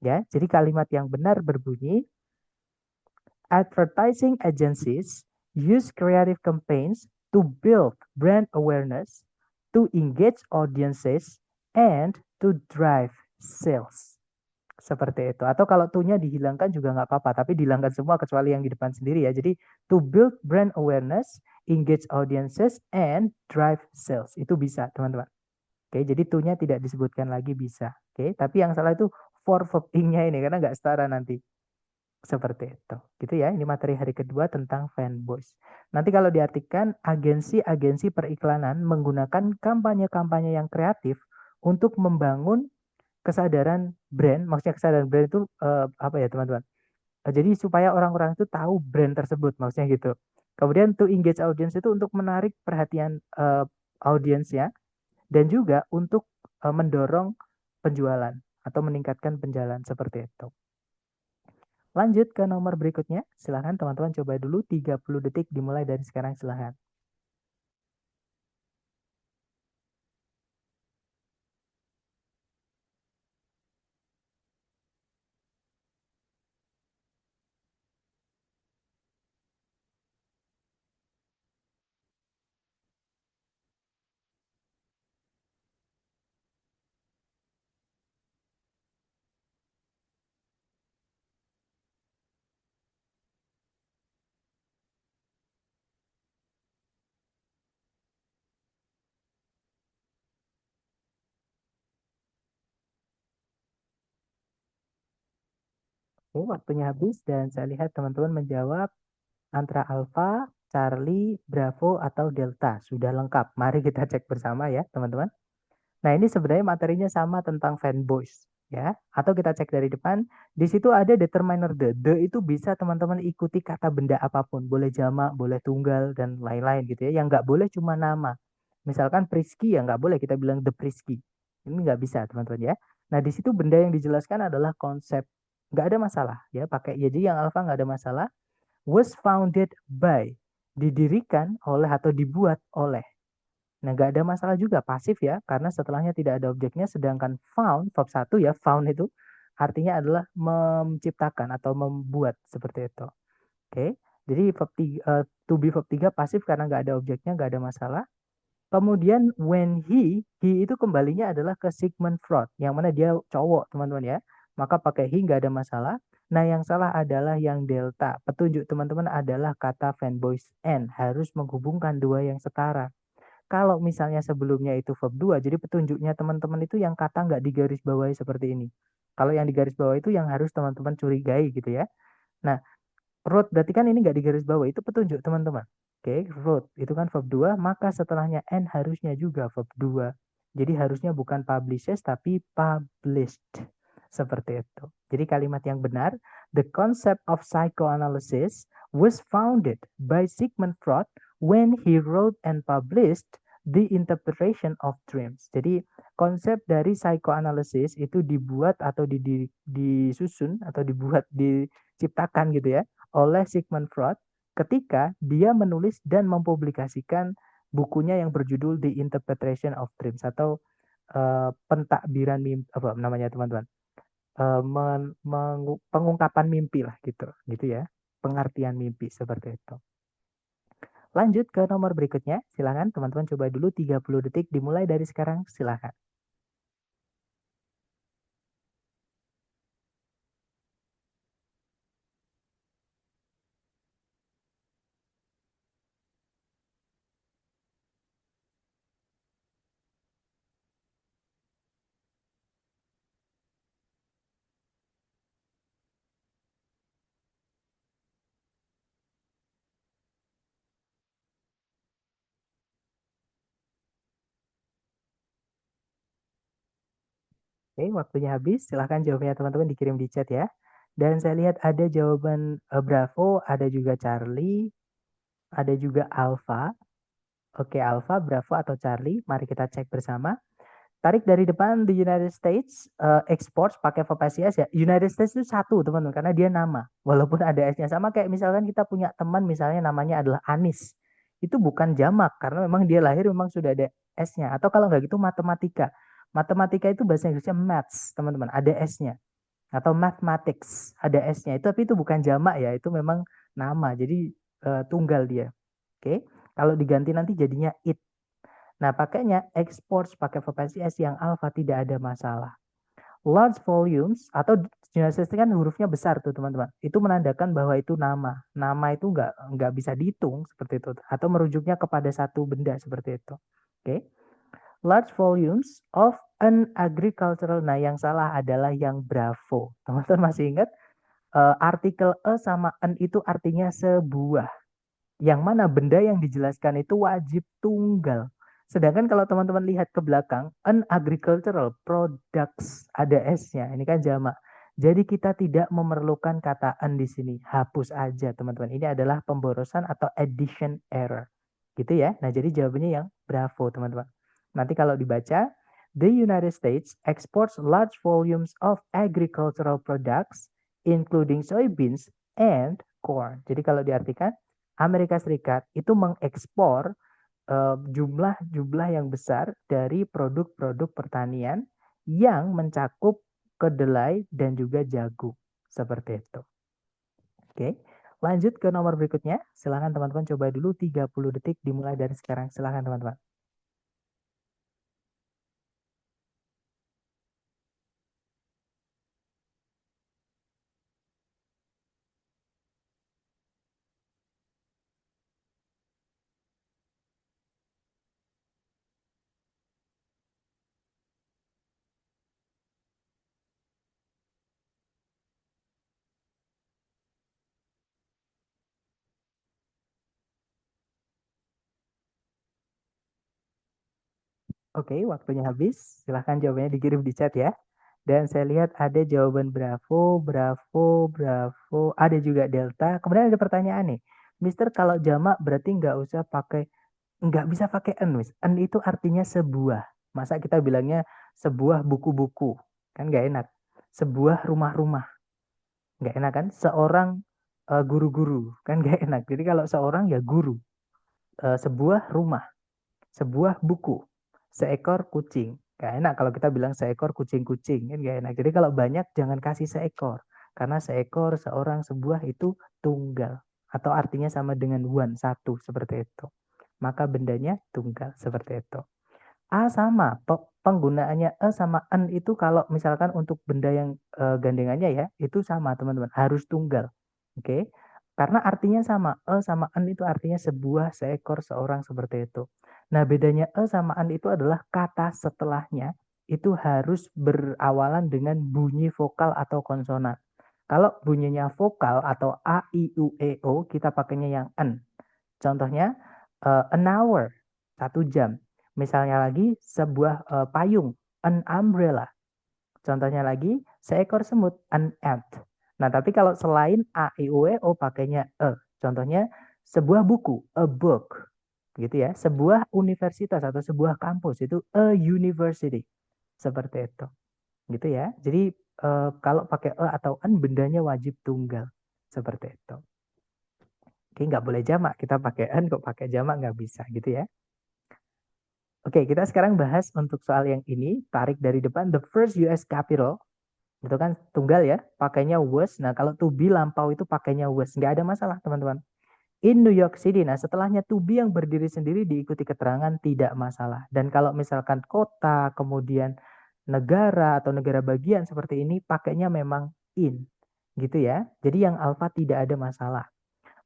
Ya, jadi kalimat yang benar berbunyi advertising agencies use creative campaigns to build brand awareness, to engage audiences, and to drive sales. Seperti itu. Atau kalau to-nya dihilangkan juga nggak apa-apa, tapi dihilangkan semua kecuali yang di depan sendiri ya. Jadi to build brand awareness, engage audiences, and drive sales. Itu bisa, teman-teman. Oke, jadi to-nya tidak disebutkan lagi bisa. Oke, tapi yang salah itu for verb ing-nya ini karena nggak setara nanti. Seperti itu. Gitu ya, ini materi hari kedua tentang fanboys. Nanti kalau diartikan, agensi-agensi periklanan menggunakan kampanye-kampanye yang kreatif untuk membangun kesadaran brand. Maksudnya kesadaran brand itu apa ya teman-teman? Jadi supaya orang-orang itu tahu brand tersebut, maksudnya gitu. Kemudian to engage audience itu untuk menarik perhatian audiensnya dan juga untuk mendorong penjualan atau meningkatkan penjualan seperti itu. Lanjut ke nomor berikutnya. Silahkan teman-teman coba dulu 30 detik dimulai dari sekarang silahkan. Oke, waktunya habis dan saya lihat teman-teman menjawab antara Alpha, Charlie, Bravo, atau Delta. Sudah lengkap. Mari kita cek bersama ya teman-teman. Nah, ini sebenarnya materinya sama tentang fanboys ya. Atau kita cek dari depan, di situ ada determiner the. The itu bisa teman-teman ikuti kata benda apapun, boleh jamak, boleh tunggal dan lain-lain gitu ya. Yang nggak boleh cuma nama. Misalkan Prisky ya nggak boleh kita bilang the Prisky. Ini nggak bisa teman-teman ya. Nah, di situ benda yang dijelaskan adalah konsep. Nggak ada masalah ya pakai ya, jadi yang alpha nggak ada masalah. Was founded by, didirikan oleh atau dibuat oleh. Nah, nggak ada masalah juga pasif ya, karena setelahnya tidak ada objeknya, sedangkan found, verb 1 ya, found itu artinya adalah menciptakan atau membuat, seperti itu. Oke, jadi verb 3, to be verb 3 pasif karena nggak ada objeknya, nggak ada masalah. Kemudian when he itu kembalinya adalah ke Sigmund Freud, yang mana dia cowok teman-teman ya, maka pakai he nggak ada masalah. Nah, yang salah adalah yang delta. Petunjuk teman-teman adalah kata fanboys and, harus menghubungkan dua yang setara. Kalau misalnya sebelumnya itu verb 2, jadi petunjuknya teman-teman itu yang kata nggak digarisbawahi seperti ini. Kalau yang di garis bawah itu yang harus teman-teman curigai gitu ya. Nah, road berarti kan ini nggak di garis bawah, itu petunjuk teman-teman. Oke, road itu kan verb 2, maka setelahnya n harusnya juga verb 2. Jadi harusnya bukan publishes tapi published. Seperti itu. Jadi kalimat yang benar, the concept of psychoanalysis was founded by Sigmund Freud when he wrote and published The Interpretation of Dreams. Jadi konsep dari psychoanalysis itu dibuat atau disusun atau dibuat diciptakan gitu ya oleh Sigmund Freud ketika dia menulis dan mempublikasikan bukunya yang berjudul The Interpretation of Dreams atau pentakbiran mimpi apa namanya teman-teman, pengungkapan mimpi lah gitu ya, pengertian mimpi seperti itu. Lanjut ke nomor berikutnya, silakan teman-teman coba dulu 30 detik dimulai dari sekarang, silakan. Oke, waktunya habis. Silahkan jawabnya teman-teman dikirim di chat ya. Dan saya lihat ada jawaban Bravo, ada juga Charlie, ada juga Alpha. Oke, Alpha, Bravo, atau Charlie. Mari kita cek bersama. Tarik dari depan the United States, exports pakai verb SIS ya. United States itu satu teman-teman, karena dia nama. Walaupun ada S-nya. Sama kayak misalkan kita punya teman misalnya namanya adalah Anis. Itu bukan jamak, karena memang dia lahir memang sudah ada S-nya. Atau kalau nggak gitu matematika. Matematika itu bahasa Inggrisnya maths, teman-teman. Ada S-nya. Atau mathematics, ada S-nya. Itu tapi itu bukan jamak ya, itu memang nama. Jadi tunggal dia. Oke. Kalau diganti nanti jadinya it. Nah, pakainya exports pakai verb SIS yang alpha tidak ada masalah. Large volumes atau generalisasi kan hurufnya besar tuh teman-teman. Itu menandakan bahwa itu nama. Nama itu nggak bisa dihitung seperti itu atau merujuknya kepada satu benda seperti itu. Oke. Large volumes of an agricultural. Nah, yang salah adalah yang bravo. Teman-teman masih ingat artikel a sama an itu artinya sebuah. Yang mana benda yang dijelaskan itu wajib tunggal. Sedangkan kalau teman-teman lihat ke belakang, an agricultural products ada S-nya. Ini kan jamak. Jadi kita tidak memerlukan kata an di sini. Hapus aja teman-teman. Ini adalah pemborosan atau addition error. Gitu ya. Nah, jadi jawabannya yang bravo teman-teman. Nanti kalau dibaca, the United States exports large volumes of agricultural products including soybeans and corn. Jadi kalau diartikan, Amerika Serikat itu mengekspor jumlah yang besar dari produk-produk pertanian yang mencakup kedelai dan juga jagung. Seperti itu. Oke, lanjut ke nomor berikutnya. Silahkan teman-teman coba dulu 30 detik dimulai dari sekarang. Silahkan teman-teman. Oke, waktunya habis. Silahkan jawabannya dikirim di chat ya. Dan saya lihat ada jawaban Bravo, Bravo, Bravo, ada juga Delta. Kemudian ada pertanyaan nih, Mister kalau jamak berarti nggak bisa pakai en, Miss. En itu artinya sebuah. Masa kita bilangnya sebuah buku-buku, kan nggak enak. Sebuah rumah-rumah, nggak enak kan. Seorang guru-guru, kan nggak enak. Jadi kalau seorang ya guru. Sebuah rumah, sebuah buku, seekor kucing. Gak enak kalau kita bilang seekor kucing-kucing, kan gak enak. Jadi kalau banyak jangan kasih seekor. Karena seekor, seorang, sebuah itu tunggal. Atau artinya sama dengan one, satu, seperti itu. Maka bendanya tunggal, seperti itu. A sama, penggunaannya E sama N itu kalau misalkan untuk benda yang gandengannya ya, itu sama teman-teman, harus tunggal. Oke, karena artinya sama, E sama N itu artinya sebuah, seekor, seorang, seperti itu. Nah, bedanya E sama N itu adalah kata setelahnya itu harus berawalan dengan bunyi vokal atau konsonan. Kalau bunyinya vokal atau A, I, U, E, O, kita pakainya yang N. Contohnya, an hour, 1 jam. Misalnya lagi, sebuah payung, an umbrella. Contohnya lagi, seekor semut, an ant. Nah, tapi kalau selain A, I, U, E, O, pakainya E. Contohnya, sebuah buku, a book. Gitu ya. Sebuah universitas atau sebuah kampus, itu a university. Seperti itu. Gitu ya. Jadi kalau pakai e atau an bendanya wajib tunggal. Seperti itu. Oke, nggak boleh jamak. Kita pakai an kok pakai jamak nggak bisa gitu ya. Oke, kita sekarang bahas untuk soal yang ini. Tarik dari depan. The first US capital. Itu kan tunggal ya. Pakainya was. Nah, kalau to be lampau itu pakainya was. Nggak ada masalah teman-teman. In New York City. Nah, setelahnya to be yang berdiri sendiri diikuti keterangan tidak masalah. Dan kalau misalkan kota, kemudian negara atau negara bagian seperti ini, pakainya memang in. Gitu ya. Jadi yang alpha tidak ada masalah.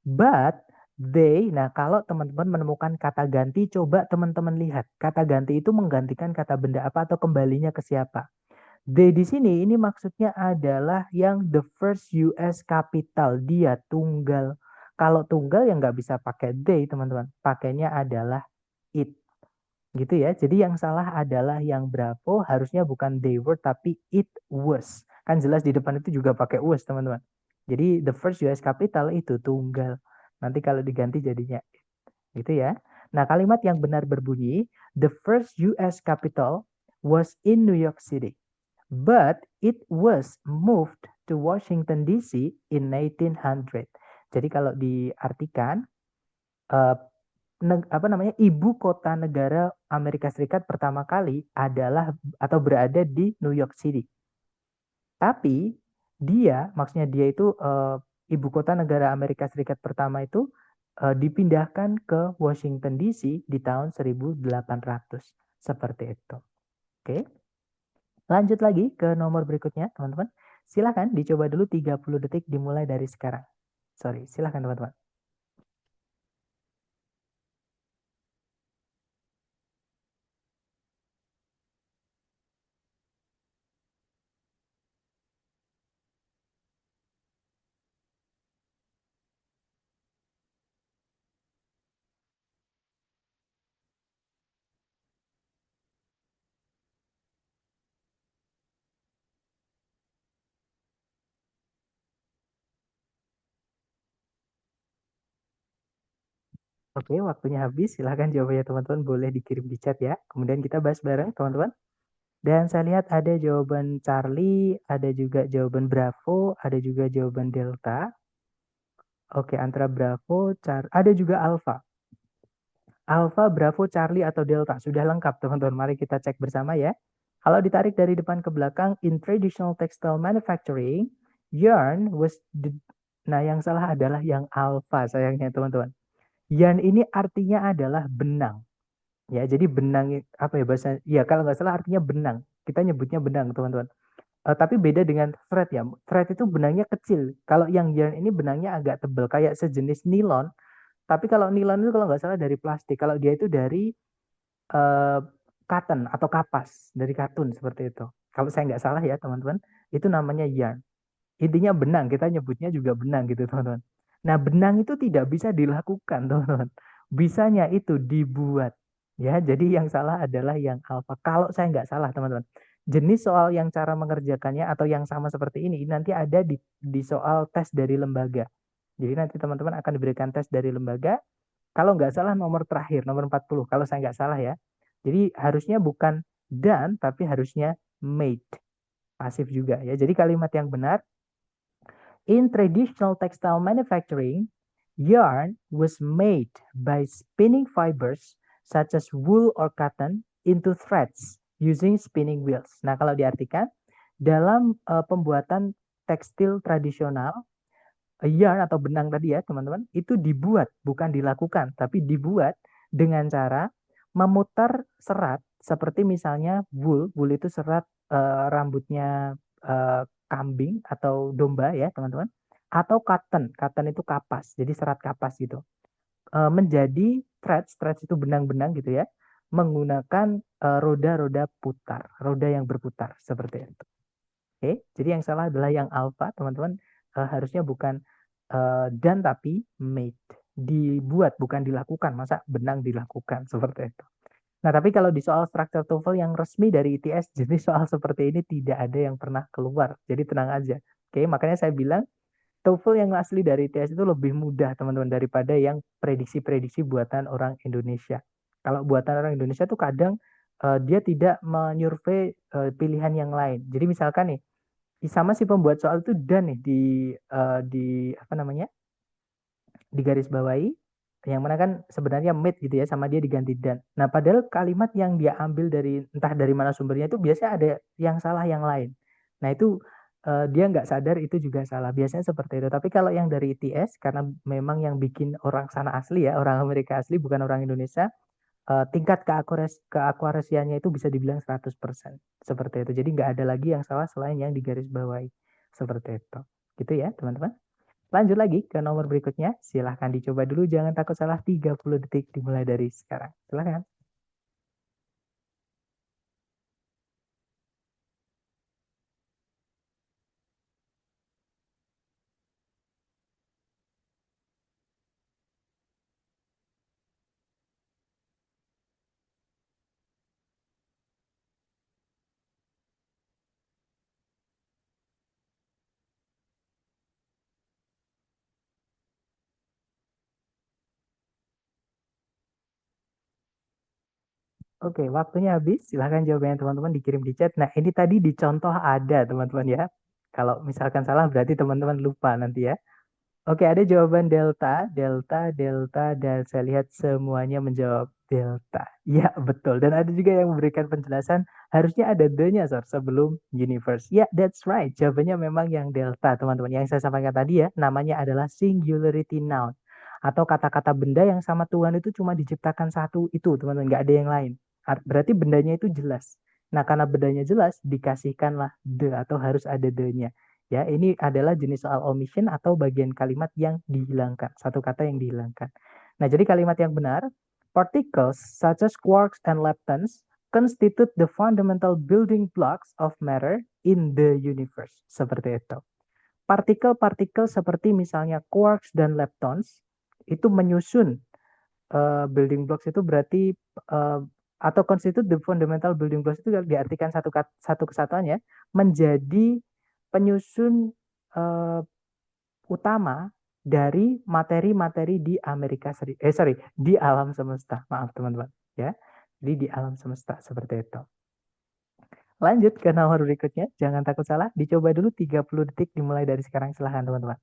But they, nah kalau teman-teman menemukan kata ganti, coba teman-teman lihat. Kata ganti itu menggantikan kata benda apa atau kembalinya ke siapa. They di sini ini maksudnya adalah yang the first US capital. Dia tunggal. Kalau tunggal yang nggak bisa pakai they teman-teman. Pakainya adalah it. Gitu ya. Jadi yang salah adalah yang Bravo harusnya bukan they were tapi it was. Kan jelas di depan itu juga pakai was teman-teman. Jadi the first US capital itu tunggal. Nanti kalau diganti jadinya it. Gitu ya. Nah kalimat yang benar berbunyi the first US capital was in New York City. But it was moved to Washington DC in 1800. Jadi kalau diartikan ibu kota negara Amerika Serikat pertama kali adalah atau berada di New York City. Tapi maksudnya dia itu ibu kota negara Amerika Serikat pertama itu dipindahkan ke Washington DC di tahun 1800. Seperti itu. Oke. Lanjut lagi ke nomor berikutnya, teman-teman. Silakan dicoba dulu 30 detik dimulai dari sekarang. Sorry, silakan teman-teman. Oke, waktunya habis. Silakan jawabannya teman-teman boleh dikirim di chat ya. Kemudian kita bahas bareng teman-teman. Dan saya lihat ada jawaban Charlie, ada juga jawaban Bravo, ada juga jawaban Delta. Oke, antara Bravo, ada juga Alpha. Alpha, Bravo, Charlie, atau Delta. Sudah lengkap teman-teman. Mari kita cek bersama ya. Kalau ditarik dari depan ke belakang, in traditional textile manufacturing, yarn was Nah, yang salah adalah yang alpha sayangnya teman-teman. Yarn ini artinya adalah benang. Ya, jadi benang apa ya bahasa? Ya, kalau nggak salah artinya benang. Kita nyebutnya benang, teman-teman. Tapi beda dengan thread ya. Thread itu benangnya kecil. Kalau yang yarn ini benangnya agak tebal, kayak sejenis nilon. Tapi kalau nilon itu kalau nggak salah dari plastik. Kalau dia itu dari uh, cotton atau kapas, dari katun seperti itu. Kalau saya nggak salah ya, teman-teman, itu namanya yarn. Intinya benang, kita nyebutnya juga benang gitu teman-teman. Nah benang itu tidak bisa dilakukan teman-teman. Bisanya itu dibuat. Ya, jadi yang salah adalah yang alfa. Kalau saya nggak salah teman-teman. Jenis soal yang cara mengerjakannya atau yang sama seperti ini nanti ada di soal tes dari lembaga. Jadi nanti teman-teman akan diberikan tes dari lembaga. Kalau nggak salah nomor terakhir, nomor 40. Kalau saya nggak salah ya. Jadi harusnya bukan dan, tapi harusnya made. Pasif juga ya. Jadi kalimat yang benar in traditional textile manufacturing, yarn was made by spinning fibers such as wool or cotton into threads using spinning wheels. Nah, kalau diartikan dalam pembuatan tekstil tradisional, yarn atau benang tadi ya, teman-teman, itu dibuat, bukan dilakukan, tapi dibuat dengan cara memutar serat seperti misalnya wool. Wool itu serat rambutnya kambing atau domba ya teman-teman, atau cotton. Cotton itu kapas, jadi serat kapas gitu. Menjadi threads. Threads itu benang-benang gitu ya, menggunakan roda-roda putar, roda yang berputar seperti itu. Oke, jadi yang salah adalah yang alpha, teman-teman. Harusnya bukan dan tapi made. Dibuat, bukan dilakukan. Masa benang dilakukan, seperti itu. Nah, tapi kalau di soal struktur TOEFL yang resmi dari ITS, jadi soal seperti ini tidak ada yang pernah keluar. Jadi tenang aja. Oke, makanya saya bilang TOEFL yang asli dari ITS itu lebih mudah, teman-teman, daripada yang prediksi-prediksi buatan orang Indonesia. Kalau buatan orang Indonesia tuh kadang dia tidak menyurvei pilihan yang lain. Jadi misalkan nih, sama si pembuat soal itu dan nih di apa namanya, di garis bawahi, yang mana kan sebenarnya made gitu ya, sama dia diganti dan. Nah, padahal kalimat yang dia ambil dari entah dari mana sumbernya itu biasanya ada yang salah yang lain. Nah, itu dia nggak sadar itu juga salah. Biasanya seperti itu. Tapi kalau yang dari ITS, karena memang yang bikin orang sana asli ya, orang Amerika asli bukan orang Indonesia, tingkat keakurasiannya itu bisa dibilang 100%. Seperti itu. Jadi nggak ada lagi yang salah selain yang di garis bawahi. Seperti itu. Gitu ya, teman-teman. Lanjut lagi ke nomor berikutnya. Silahkan dicoba dulu. Jangan takut salah. 30 detik dimulai dari sekarang. Silahkan. Oke, waktunya habis. Silahkan jawabannya teman-teman dikirim di chat. Nah, ini tadi di contoh ada, teman-teman ya. Kalau misalkan salah berarti teman-teman lupa nanti ya. Oke, ada jawaban delta, delta, delta, dan saya lihat semuanya menjawab delta. Ya, betul. Dan ada juga yang memberikan penjelasan, harusnya ada the-nya, Sor, sebelum universe. Ya, that's right. Jawabannya memang yang delta, teman-teman. Yang saya sampaikan tadi ya, namanya adalah singularity noun. Atau kata-kata benda yang sama Tuhan itu cuma diciptakan satu itu, teman-teman. Nggak ada yang lain. Berarti bendanya itu jelas. Nah, karena bendanya jelas, dikasihkanlah the atau harus ada the-nya. Ya, ini adalah jenis soal omission atau bagian kalimat yang dihilangkan, satu kata yang dihilangkan. Nah, jadi kalimat yang benar, particles such as quarks and leptons constitute the fundamental building blocks of matter in the universe. Seperti itu. Partikel-partikel seperti misalnya quarks dan leptons itu menyusun building blocks itu berarti atau constitute the fundamental building blocks itu diartikan satu kesatuannya menjadi penyusun uh, utama dari materi-materi di di alam semesta. Maaf teman-teman ya. Jadi di alam semesta seperti itu. Lanjut ke nomor berikutnya. Jangan takut salah. Dicoba dulu 30 detik dimulai dari sekarang. Silahkan teman-teman.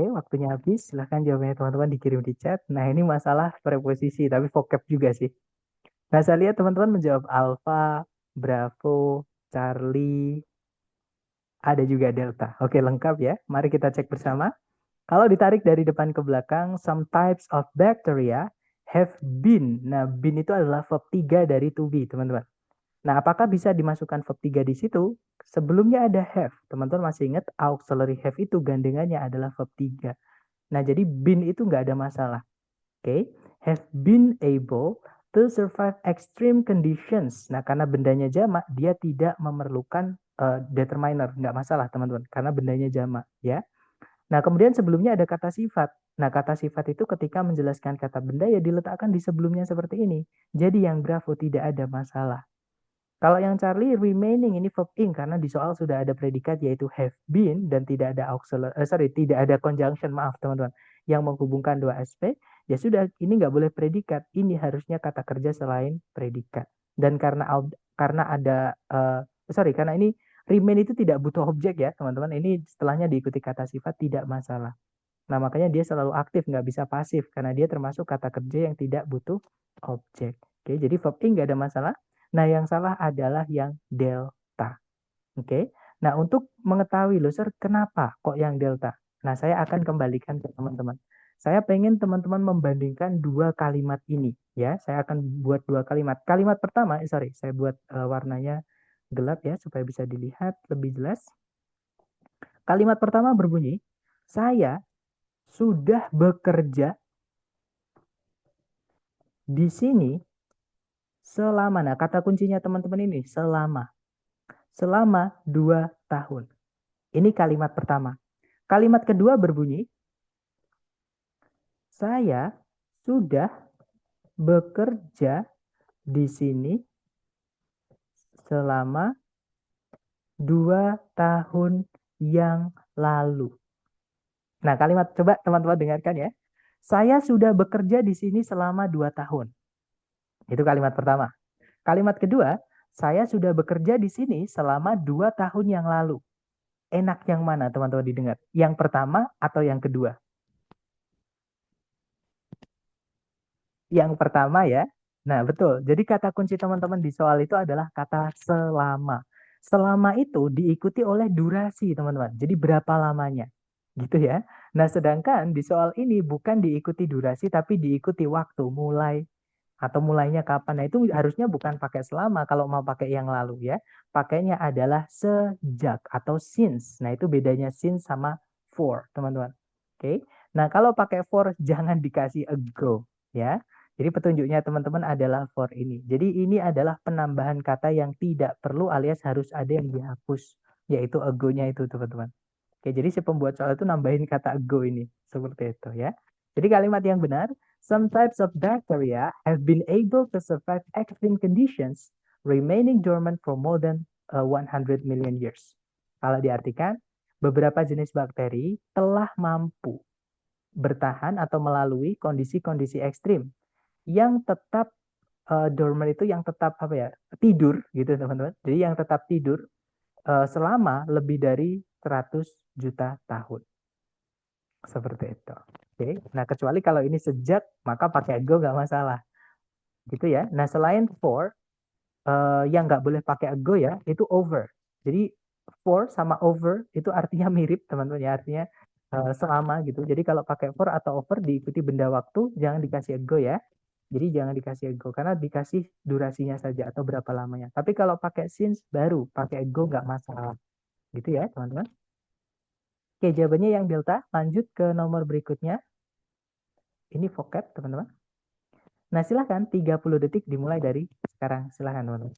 Oke, waktunya habis. Silahkan jawabannya teman-teman dikirim di chat. Nah, ini masalah preposisi, tapi vocab juga sih. Nah, saya lihat teman-teman menjawab Alpha, Bravo, Charlie, ada juga Delta. Oke, lengkap ya. Mari kita cek bersama. Kalau ditarik dari depan ke belakang, some types of bacteria have been. Nah, been itu adalah verb 3 dari to be, teman-teman. Nah, apakah bisa dimasukkan verb 3 di situ? Sebelumnya ada have. Teman-teman masih ingat auxiliary have itu gandengannya adalah verb 3. Nah, jadi been itu nggak ada masalah. Oke, have been able to survive extreme conditions. Nah, karena bendanya jamak, dia tidak memerlukan determiner. Nggak masalah, teman-teman. Karena bendanya jamak, ya. Nah, kemudian sebelumnya ada kata sifat. Nah, kata sifat itu ketika menjelaskan kata benda ya diletakkan di sebelumnya seperti ini. Jadi yang bravo tidak ada masalah. Kalau yang Charlie remaining ini verb ing karena di soal sudah ada predikat yaitu have been dan tidak ada tidak ada conjunction, maaf teman-teman, yang menghubungkan dua aspek, ya sudah ini nggak boleh predikat, ini harusnya kata kerja selain predikat. Dan karena ada karena ini remain itu tidak butuh objek ya teman-teman, ini setelahnya diikuti kata sifat tidak masalah. Nah makanya dia selalu aktif nggak bisa pasif karena dia termasuk kata kerja yang tidak butuh objek. Oke, jadi verb ing nggak ada masalah. Nah, yang salah adalah yang delta. Oke. Nah, untuk mengetahui loh, Sir, kenapa kok yang delta? Nah, saya akan kembalikan ke teman-teman. Saya pengen teman-teman membandingkan dua kalimat ini. Ya, saya akan buat dua kalimat. Kalimat pertama, saya buat warnanya gelap ya, supaya bisa dilihat lebih jelas. Kalimat pertama berbunyi, saya sudah bekerja di sini selama. Nah, kata kuncinya teman-teman ini, selama 2 tahun. Ini kalimat pertama. Kalimat kedua berbunyi, saya sudah bekerja di sini selama 2 tahun yang lalu. Nah, kalimat coba teman-teman dengarkan ya. Saya sudah bekerja di sini selama 2 tahun. Itu kalimat pertama. Kalimat kedua, saya sudah bekerja di sini selama 2 tahun yang lalu. Enak yang mana teman-teman didengar? Yang pertama atau yang kedua? Yang pertama ya. Nah, betul. Jadi kata kunci teman-teman di soal itu adalah kata selama. Selama itu diikuti oleh durasi, teman-teman. Jadi berapa lamanya? Gitu ya. Nah, sedangkan di soal ini bukan diikuti durasi, tapi diikuti waktu. Mulainya kapan. Nah, itu harusnya bukan pakai selama kalau mau pakai yang lalu ya. Pakainya adalah sejak atau since. Nah, itu bedanya since sama for, teman-teman. Oke. Nah, kalau pakai for jangan dikasih ago ya. Jadi petunjuknya teman-teman adalah for ini. Jadi ini adalah penambahan kata yang tidak perlu alias harus ada yang dihapus, yaitu ago-nya itu teman-teman. Oke, jadi si pembuat soal itu nambahin kata ago ini. Seperti itu ya. Jadi kalimat yang benar, some types of bacteria have been able to survive extreme conditions, remaining dormant for more than 100 million years. Kalau diartikan, beberapa jenis bakteri telah mampu bertahan atau melalui kondisi-kondisi ekstrim yang tetap dormant itu yang tetap apa ya, tidur gitu teman-teman. Jadi yang tetap tidur selama lebih dari 100 juta tahun. Seperti itu. Oke. Nah, kecuali kalau ini sejak, maka pakai go nggak masalah. Gitu ya. Nah, selain for, yang nggak boleh pakai go ya, itu over. Jadi for sama over itu artinya mirip teman-teman ya, artinya selama gitu. Jadi kalau pakai for atau over diikuti benda waktu, jangan dikasih go ya. Jadi jangan dikasih go karena dikasih durasinya saja atau berapa lamanya. Tapi kalau pakai since baru pakai go nggak masalah. Gitu ya teman-teman. Oke, jawabannya yang delta. Lanjut ke nomor berikutnya. Ini vocab teman-teman. Nah, silahkan 30 detik dimulai dari sekarang. Silahkan teman-teman.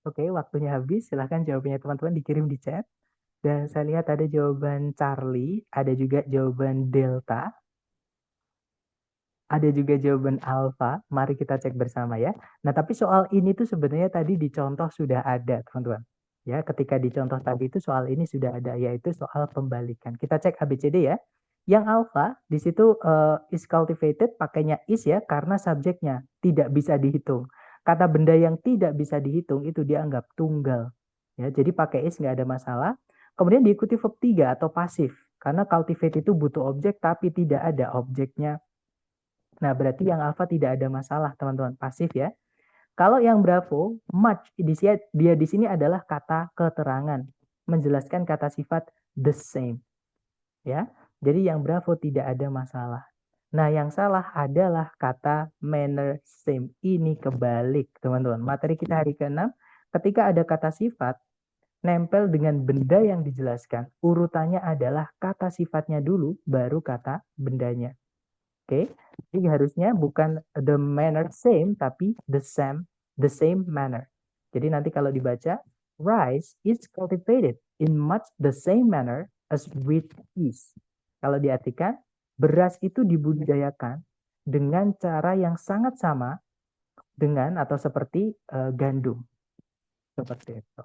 Oke, waktunya habis. Silahkan jawabannya teman-teman dikirim di chat. Dan saya lihat ada jawaban Charlie, ada juga jawaban Delta, ada juga jawaban Alpha. Mari kita cek bersama ya. Nah, tapi soal ini tuh sebenarnya tadi di contoh sudah ada, teman-teman. Ya, ketika di contoh tadi itu soal ini sudah ada, yaitu soal pembalikan. Kita cek ABCD ya. Yang alpha di situ is cultivated pakainya is ya karena subjeknya tidak bisa dihitung. Kata benda yang tidak bisa dihitung itu dianggap tunggal. Ya, jadi pakai is nggak ada masalah. Kemudian diikuti verb 3 atau pasif. Karena cultivate itu butuh objek tapi tidak ada objeknya. Nah, berarti yang alpha tidak ada masalah, teman-teman. Pasif ya. Kalau yang bravo, much dia di sini adalah kata keterangan, menjelaskan kata sifat the same. Ya. Jadi yang bravo tidak ada masalah. Nah, yang salah adalah kata manner same. Ini kebalik, teman-teman. Materi kita hari ke-6, ketika ada kata sifat nempel dengan benda yang dijelaskan, urutannya adalah kata sifatnya dulu baru kata bendanya. Oke, jadi harusnya bukan the manner same tapi the same manner. Jadi nanti kalau dibaca, rice is cultivated in much the same manner as wheat is. Kalau diartikan, beras itu dibudidayakan dengan cara yang sangat sama dengan atau seperti gandum. Seperti itu.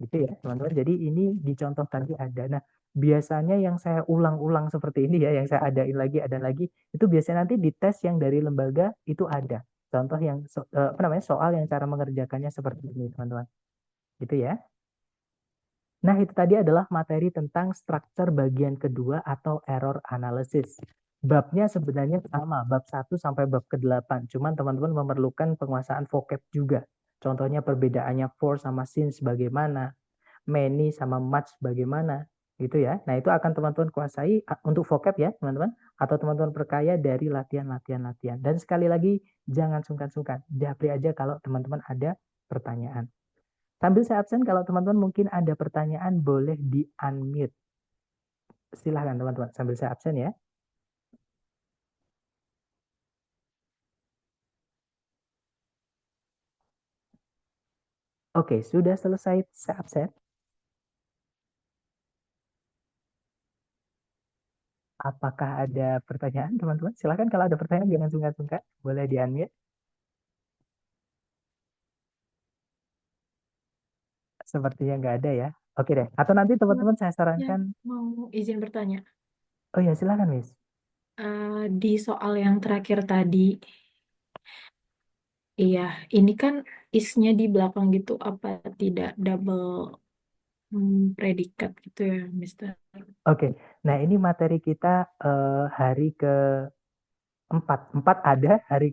Gitu ya, teman-teman. Jadi ini di contoh tadi ada. Nah, biasanya yang saya ulang-ulang seperti ini ya, yang saya adain lagi, ada lagi, itu biasanya nanti di tes yang dari lembaga itu ada. Contoh yang soal yang cara mengerjakannya seperti ini, teman-teman. Gitu ya. Nah, itu tadi adalah materi tentang struktur bagian kedua atau error analysis. Babnya sebenarnya sama, bab 1 sampai bab ke-8. Cuman teman-teman memerlukan penguasaan vocab juga. Contohnya perbedaannya for sama since bagaimana, many sama much bagaimana, gitu ya. Nah, itu akan teman-teman kuasai untuk vocab ya, teman-teman. Atau teman-teman perkaya dari latihan. Dan sekali lagi, jangan sungkan-sungkan. Japri aja kalau teman-teman ada pertanyaan. Sambil saya absen, kalau teman-teman mungkin ada pertanyaan, boleh di-unmute. Silahkan teman-teman, sambil saya absen ya. Oke, sudah selesai saya absen. Apakah ada pertanyaan teman-teman? Silahkan kalau ada pertanyaan, jangan sungkan-sungkan. Boleh di-unmute. Sepertinya nggak ada ya. Oke deh. Atau nanti teman-teman saya Ya, sarankan. mau izin bertanya. Oh ya, silakan Miss. Di soal yang terakhir tadi, iya, ini kan is-nya di belakang gitu, apa tidak double predikat gitu ya, Mister? Oke, nah ini materi kita hari ke-4. 4 ada, hari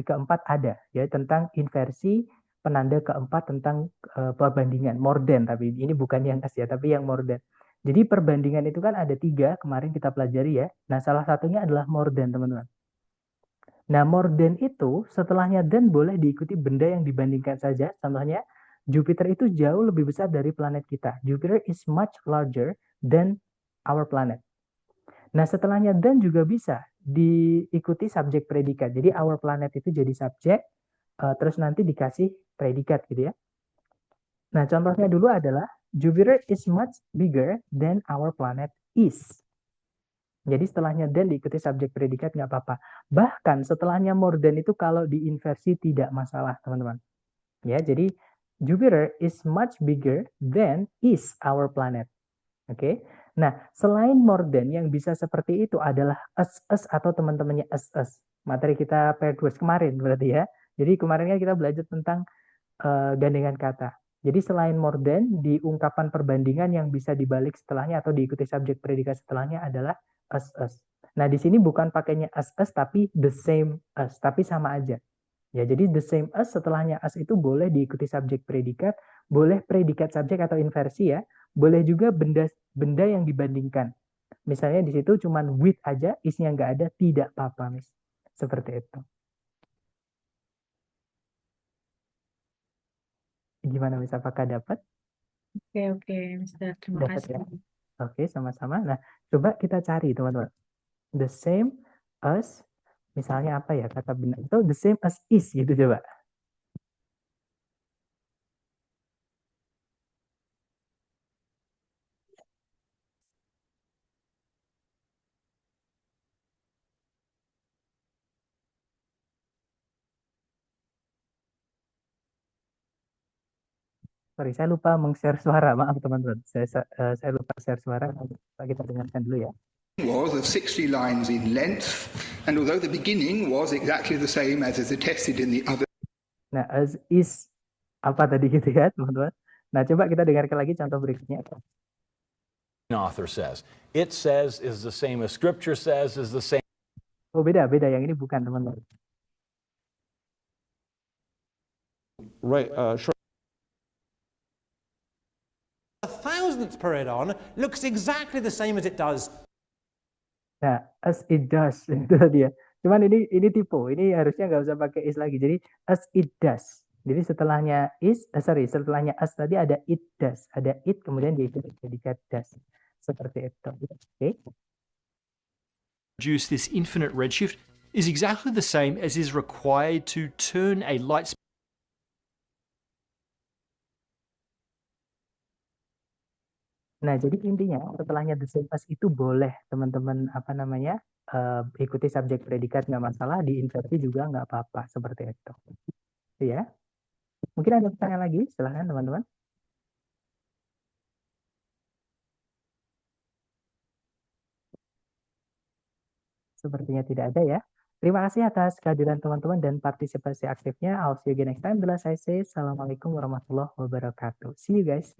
keempat ada ya tentang inversi, penanda keempat tentang perbandingan more than, tapi ini bukan yang S ya, tapi yang more than. Jadi perbandingan itu kan ada 3 kemarin kita pelajari ya. Nah, salah satunya adalah more than, teman-teman. Nah, more than itu setelahnya than boleh diikuti benda yang dibandingkan saja. Contohnya, Jupiter itu jauh lebih besar dari planet kita. Jupiter is much larger than our planet. Nah, setelahnya than juga bisa diikuti subjek predikat. Jadi our planet itu jadi subjek, terus nanti dikasih predikat gitu ya. Nah, contohnya dulu adalah Jupiter is much bigger than our planet is. Jadi setelahnya than diikuti subjek predikat nggak apa-apa. Bahkan setelahnya more than itu kalau diinversi tidak masalah, teman-teman. Ya, jadi Jupiter is much bigger than is our planet. Oke. Nah, selain more than yang bisa seperti itu adalah us atau teman-temannya us. Materi kita pair words kemarin berarti ya. Jadi kemarinnya kita belajar tentang gandengan kata. Jadi selain more than, di ungkapan perbandingan yang bisa dibalik setelahnya atau diikuti subjek predikat setelahnya adalah us. Nah, di sini bukan pakainya us, tapi the same us, tapi sama aja. Ya, jadi the same as setelahnya as itu boleh diikuti subjek predikat, boleh predikat subjek atau inversi ya, boleh juga benda yang dibandingkan. Misalnya di situ cuma with aja, isnya nggak ada, tidak apa-apa, Miss. Seperti itu. Gimana, Miss? Apakah dapat? Oke, Mister. Terima Dapat kasih. ya? Oke, sama-sama. Nah, coba kita cari, teman-teman. The same as, misalnya apa ya kata benar? Itu the same as is gitu coba. Sorry, saya lupa meng-share suara. Maaf teman-teman. Saya lupa share suara. Kita dengarkan dulu ya. Was of 60 lines in length, and although the beginning was exactly the same as is attested in the other. Nah, as is apa tadi gitu ya, teman-teman. Nah, coba kita dengarkan lagi contoh berikutnya. Author says. It says is the same as Scripture says is the same. Oh, beda. Yang ini bukan, teman-teman. Right, sure. A thousandth peridon looks exactly the same as it does. Nah, as it does itu dia. Cuman ini tipe. Ini harusnya nggak usah pakai is lagi. Jadi as it does. Jadi setelahnya setelahnya as tadi ada it does, ada it kemudian diikuti predikat does. Seperti itu. Oke. Produce this infinite redshift is exactly the same as is required to turn a light Nah, jadi intinya setelahnya the same as itu boleh teman-teman ikuti subjek predikat nggak masalah, diinversi juga nggak apa-apa seperti itu. Ya, mungkin ada pertanyaan lagi, silahkan teman-teman. Sepertinya tidak ada ya. Terima kasih atas kehadiran teman-teman dan partisipasi aktifnya. I'll see you again next time. Bila saya say, Assalamualaikum warahmatullahi wabarakatuh. See you guys.